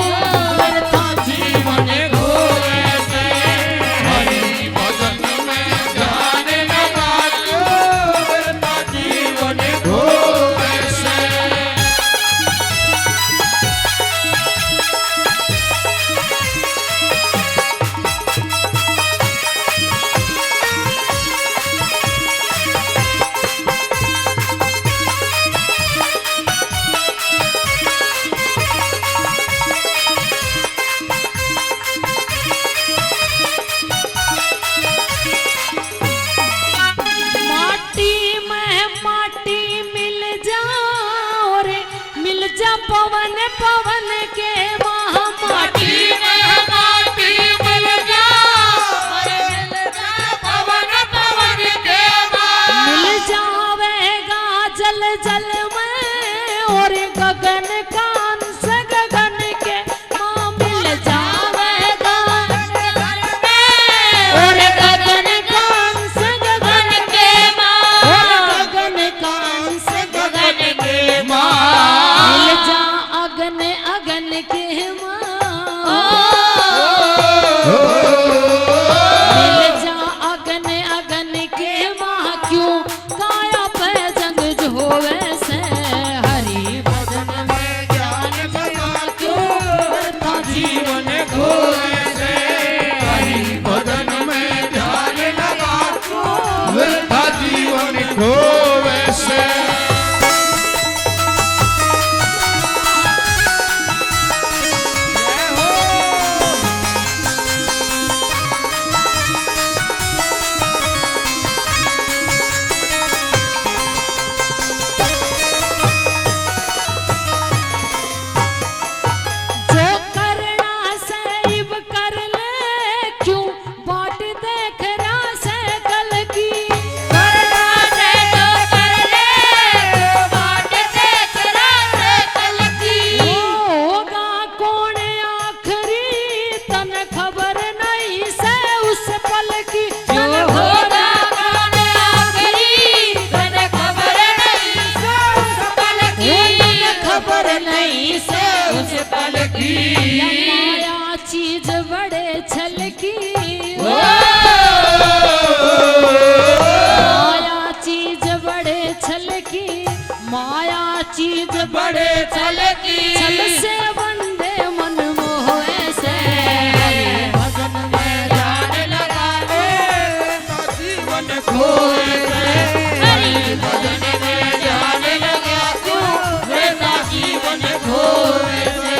व्यर्था जीवन खोवे से हरि भजन में ध्यान जमा क्यों व्यर्था जीवन खोवे से माटी में माटी मिल जाओ रे मिल जा पवन पवन के महा माटी में माटी मिल जाओ रे मिल जा पवन पवन के महा मिल जावेगा जल जल में और गगन कान से गगन के मां मिल जावेगा और गगन कान से गगन के मां गगन कान से गगन के मां मिल जा अगन अगन के मां मुश्किल की माया चीज बड़े छल की माया चीज बड़े छल की माया चीज बड़े छल की छल से बंदे मन मोहे से भजन में ध्यान लगा ले जीवन खोए से हरि भजन में ध्यान लगा तू मेरा जीवन खोए से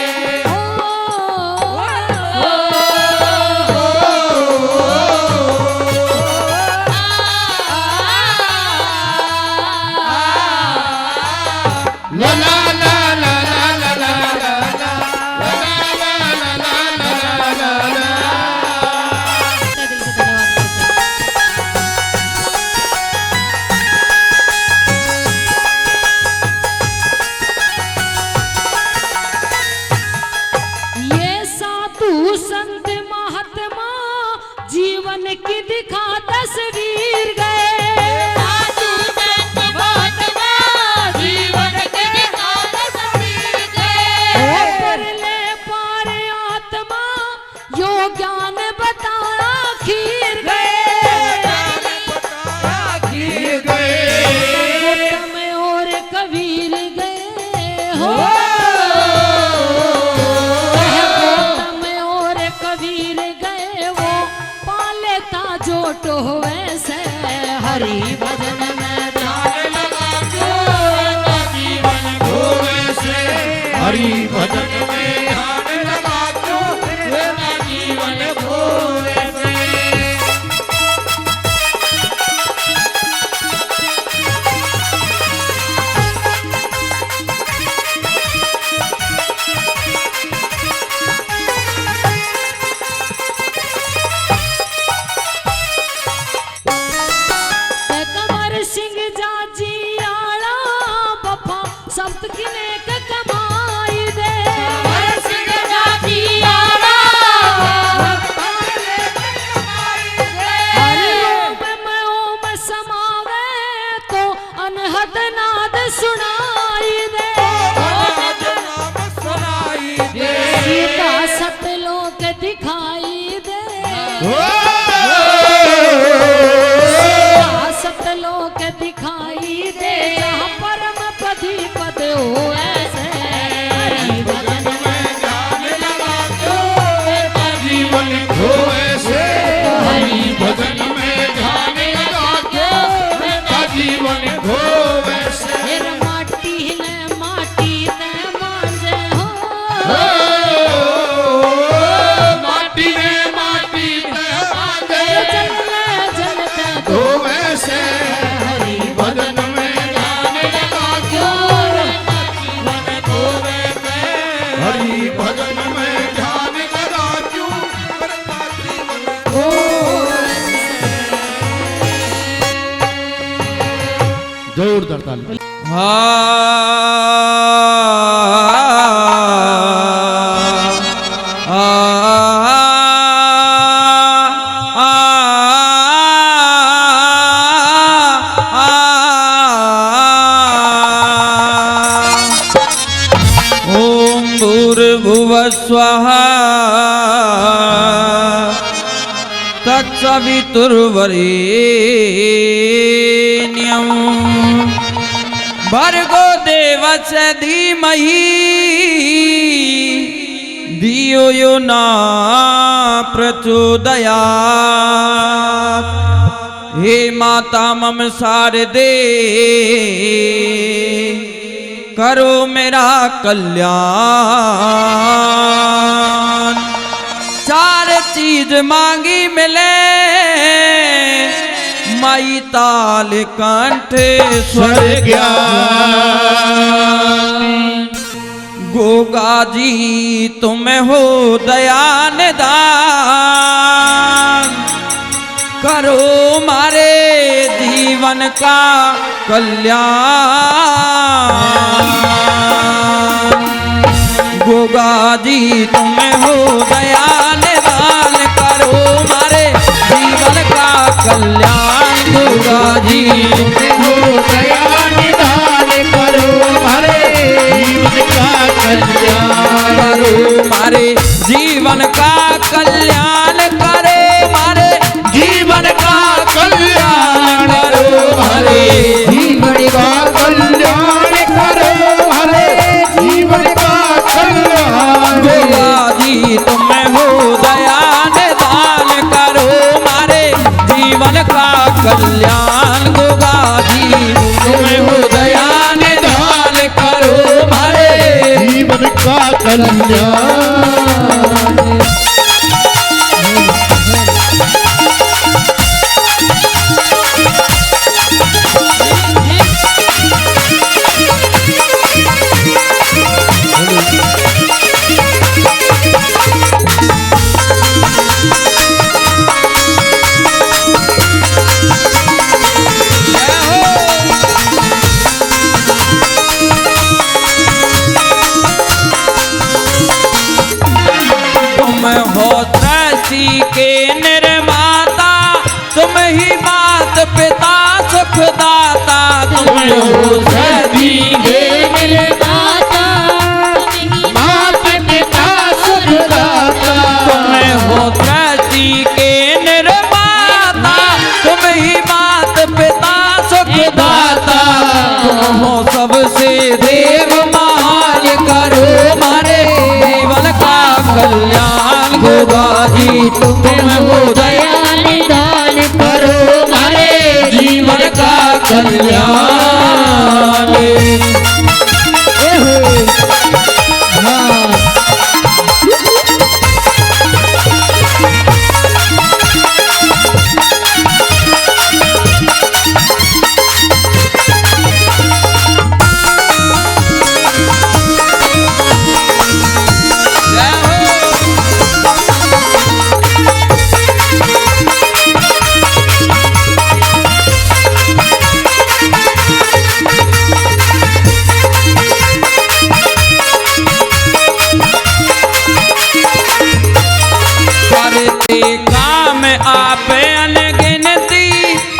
ला ला ला ला ला ला ला ला ला ला ला ला ला ला दिल से धन्यवाद ये साधु संत महात्मा जीवन की दिखा तस्वीर गए साधु संत महात्मा जीवन के दिखा तस्वीर गए परले पार आत्मा यो ज्ञान बताया खीर गए खीर गए गौतम और कबीर गए हो गौतम और कबीर गए वो पालेता जो टोवे से हरि भजन में ध्यान लगा जो ना जीवन खोए से हरि भजन में ध्यान लगा जो ना जीवन खोए से कमर सिंह जाजी आला बफा सब्त किने के कमाई दे सिंह जाती आला हरि ओम में ओम समावे तो अनहद नाद सुनाई दे सुनाई दे सीता सतलोक दिखाई दे सीता सतलोक दिखाई दे जहाँ परम पदी पद हो ऐसे हरि भजन में ध्यान लगा जो ना जीवन खोए से हरि भजन में ध्यान लगा जो ना जीवन खोए से फिर माटी ने मांझे हो माटी में माटी मांगे जलते तो वैसे हरि भजन में ध्यान लगा जो जीवन खोए से हरि भजन में ध्यान लगा जो जीवन जोरदार ताली ओम भूर्भुवः स्वः तत्सवितुर्वरेण्यं भर्गो देवस्य धीमहि धियो यो न प्रचोदयात् हे माता मम शारदे करो मेरा कल्याण। चार चीज मांगी मिले माई ताल कंठ स्वर ज्ञान। गोगा जी तुम हो दयान दान, करो मारे जीवन का कल्याण। गोगा जी तुम हो दयान दान, करो मारे जीवन का कल्याण। गोगा जी तुम हो दयान दान, करो हमारे जीवन का कल्याण। मारे जीवन का कल्याण करो, मारे जीवन का कल्याण करो, मारे जीवन का कल्याण करो, हरे जीवन का कल्याण। गोगा जी तुम्हें हो दयान दान करो, मारे जीवन का कल्याण। गोगा जी तुम्हें हो दयान दान करो, मारे जीवन का कल्याण। तुम हो सृष्टि के निर्माता, तुम ही मात पिता सुखदाता। तुम हो सृष्टि के निर्माता, तुम्हीं मात पिता सुखदाता। तुम हो सृष्टि के निर्माता, तुम ही मात पिता सुखदाता। तुम हो सबसे देव महान करो, मारे जीवन का कल्याण। गोगा जी तुम हो दयान दान करो, मारे जीवन का कल्याण। करते काम आप अनगिनती,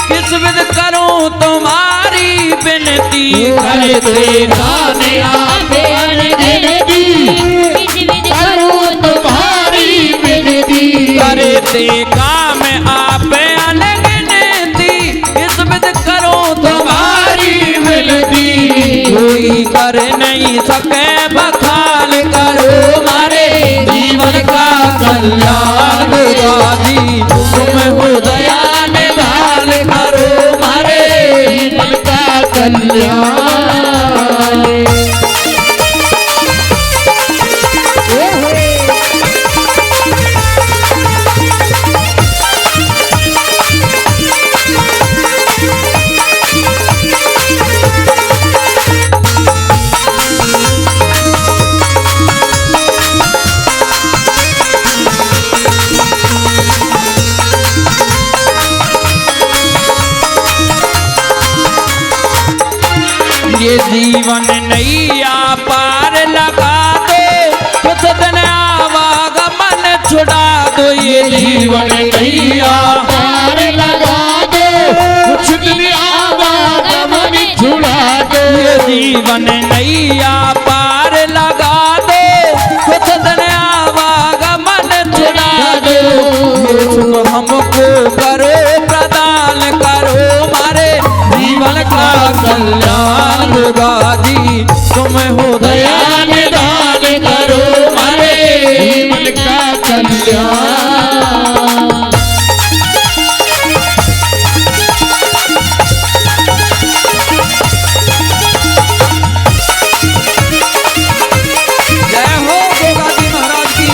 किस विध करूं तुम्हारी विनती। करते काम आप अनगिनती, किस विध करूं तुम्हारी विनती। करते काम आप अनगिनती, किस विध करूं तुम्हारी विनती। कोई कर नहीं सके बखान करो, मारे जीवन का कल्याण। गोगा जी तुम हो दयान दान करो, मारे जीवन का कल्याण। ये जीवन नैया पार लगा दो, कुछ दिन आवागमन छुड़ा दो। ये जीवन नैया पार लगा दो, कुछ दिन आवागमन छुड़ा दो। ये जीवन नैया पार लगा दो, कुछ दिन आवागमन छुड़ा दो। ये सुख हमको करो प्रदान करो, मारे जीवन का कल्याण। गोगा जी तुम हो दयान दान करो, मारे जीवन का कल्याण। जय हो गोगा जी महाराज की।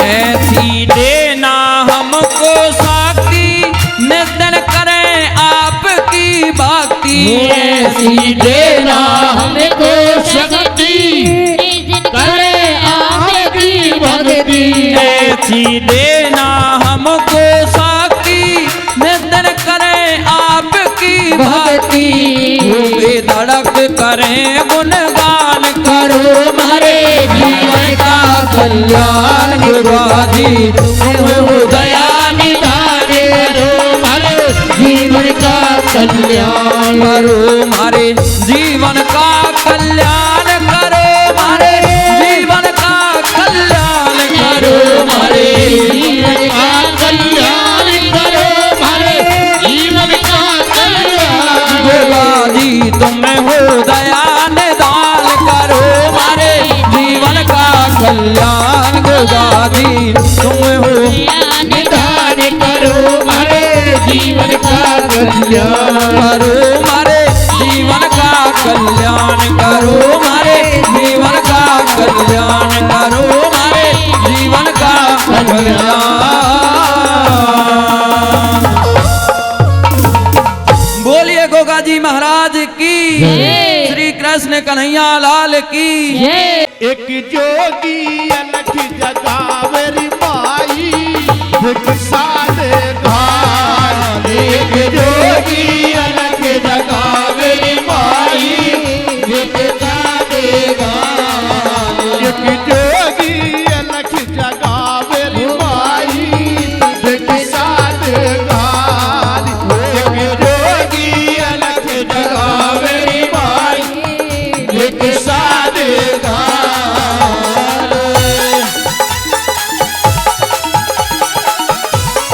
ऐसी देना हमको शक्ति, नित्य करें आपकी भक्ति। ऐसी देना हमको शक्ति, करे आपकी भक्ति। ऐसी देना हमको शक्ति, नित्य करें आपकी भक्ति। धड़क करें गुणगान करो, मारे जीवन कल्याण गुरुजी तुम्हें हो दया निदान करो मारे जीवन का कल्याण करो मारे जीवन का कल्याण करो मारे जीवन का कल्याण करो मारे जीवन का कल्याण करो मारे जीवन का कल्याण गुरुजी तुम्हें हो दया निदान करो मारे जीवन का कल्याण गुरुजी तुम्हें हो निदान करो मारे जीवन का कल्याण करो मारे जीवन का कल्याण करो मारे जीवन का कल्याण करो मारे जीवन का कल्याण। बोलिए गोगा जी महाराज की श्री कृष्ण कन्हैया लाल की। एक जोगी अलख जगावेरी माई भिक्षा दे घाल एक जोगी अलख जगावेरी माई भिक्षा दे घाल एक जोगी अलख जगावेरी माई भिक्षा दे घाल एक जोगी अलख जगावेरी माई भिक्षा दे घाल।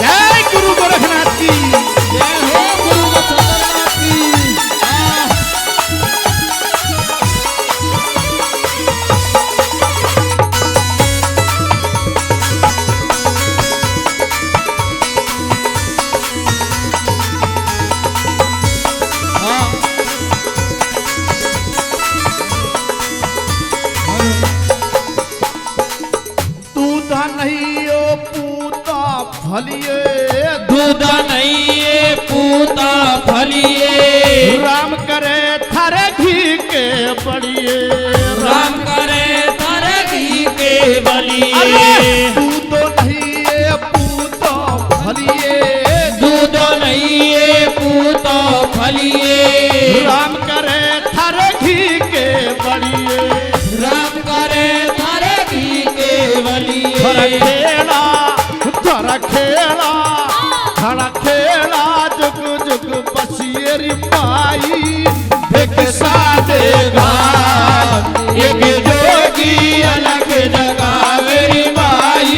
जय गुरु गोरखनाथ की जय हो गुरु गोरखनाथ की। दूध नहीं ओ पूता फलिए दूध नहीं ये पूता फलिए राम करे थारे घी के बड़िए राम करे तर घी के बलिए दूध नहीं ये पूता फलिए दूध नहीं ये पूता फलिए राम करे थारे घी के बड़िए राम करे तर घी के थर बलिए खेला थर खेला थर खेला जुग जुग बसियरी माई भिक्षा दे घाल एक जोगी अलग जगावेरी माई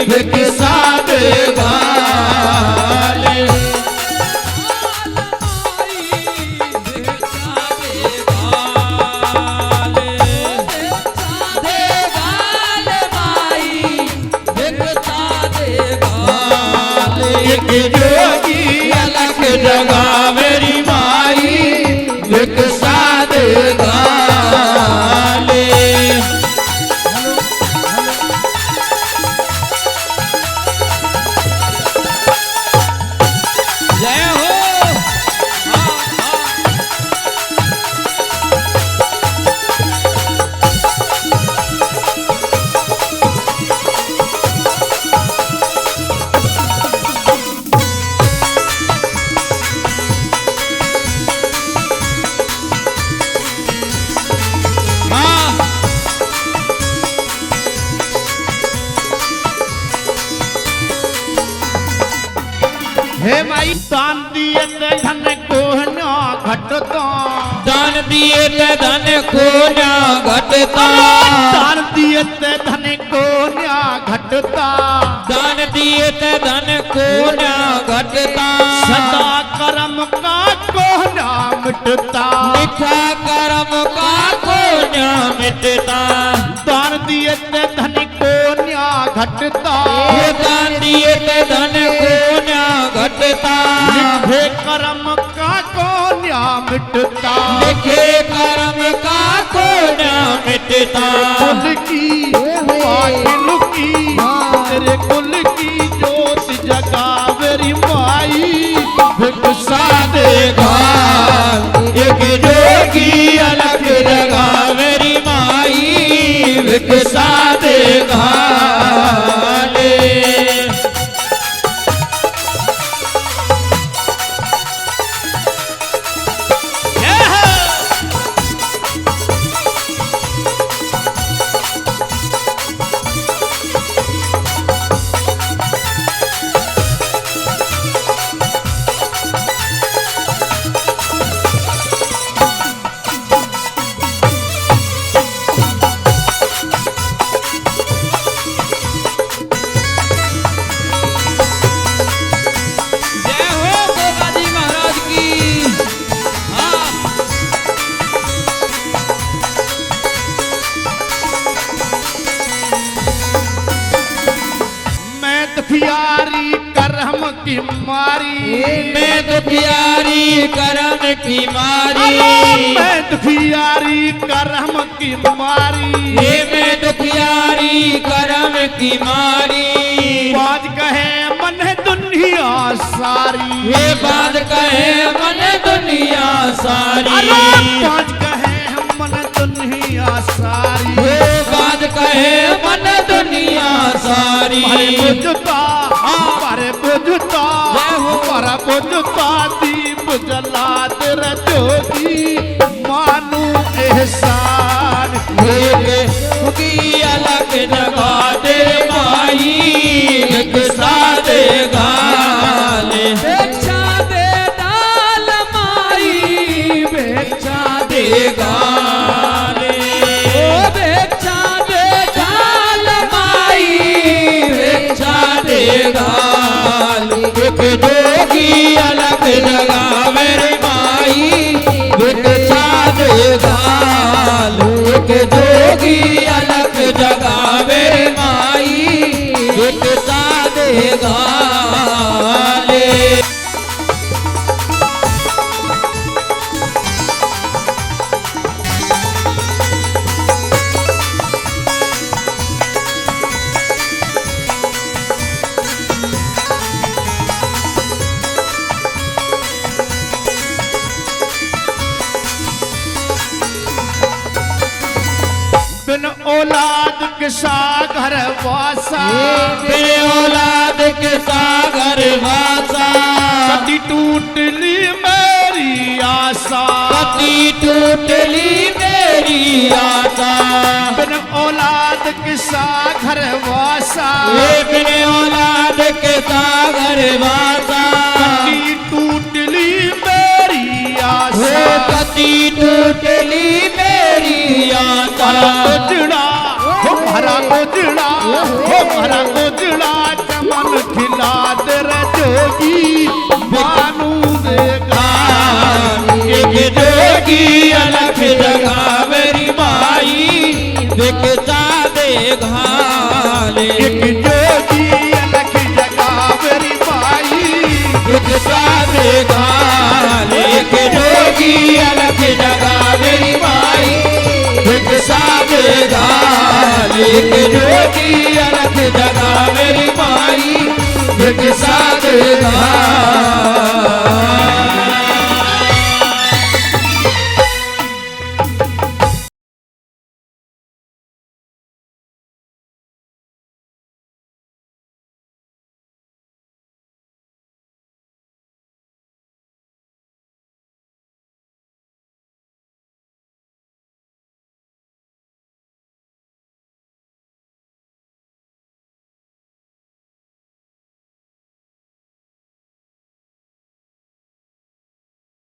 भिक्षा दे घाल। एक जोगी अलग जगावेरी माई भिक्षा दे घाल। जय हो। हे माई दान दिए ते धन को न घटता दान दिए ते धन को न घटता दान दिए ते धन को न घटता दान दिए ते धन को न घटता सदा कर्म का को न मिटता मिठा कर्म का को न मिटता दान दिए ते धन को न घटता ये दान दिए ते धन को न घटता लिखे कर्म का को न मिटता लिखे कर्म का को न मिटता कुल की पाटिल की तेरे कुल की ज्योत जगावेरी माई भिक्षा दे घाल एक जोगी अलग जगावेरी माई भिक्षा दे घाल। की मारी मैं दुखियारी करम की मारी मैं दुखियारी करम की मारी मैं दुखियारी करम की मारी बाज कहे मन दुनिया सारी बात कहे मन दुनिया सारी बाज कहे मन दुनिया सारी बात कहे मन दुनिया सारी बुझता हमारे बुझता हमारा बुझता दीप जला तेरा जोगी मानू एहसान की अलग जगा दे माई एक सादे गाले बेचा दे डाल माई बेचा दे गाले ओ बेचा दे डाल माई बेचा दे गाल एक जोगी अलग जगा मेरे माई बेचा दे गाल एक जोगी अलग जगा मेरे माई एक सादे गाले बिन औलाद के सागर वासा बिन औलाद के सागर वासा कदी टूटली मेरी आशा कदी टूटली मेरी आशा बिन औलाद के सागर वासा बिन औलाद के सागर वासा कदी टूटली मेरी आशा कदी टूटली मेरी आशा उजड़ा हमारा उजड़ा हमारा उजड़ा चमन खिला दे रे जोगी मानू देगा एक जोगी अलग जगा मेरी माई देख सादे घाले एक जोगी अलग जगा मेरी माई एक सादे घाले एक जोगी अलग जगा मेरी माई एक सादे घाले एक जोगी अलग जगा मेरी माई एक सादे घाले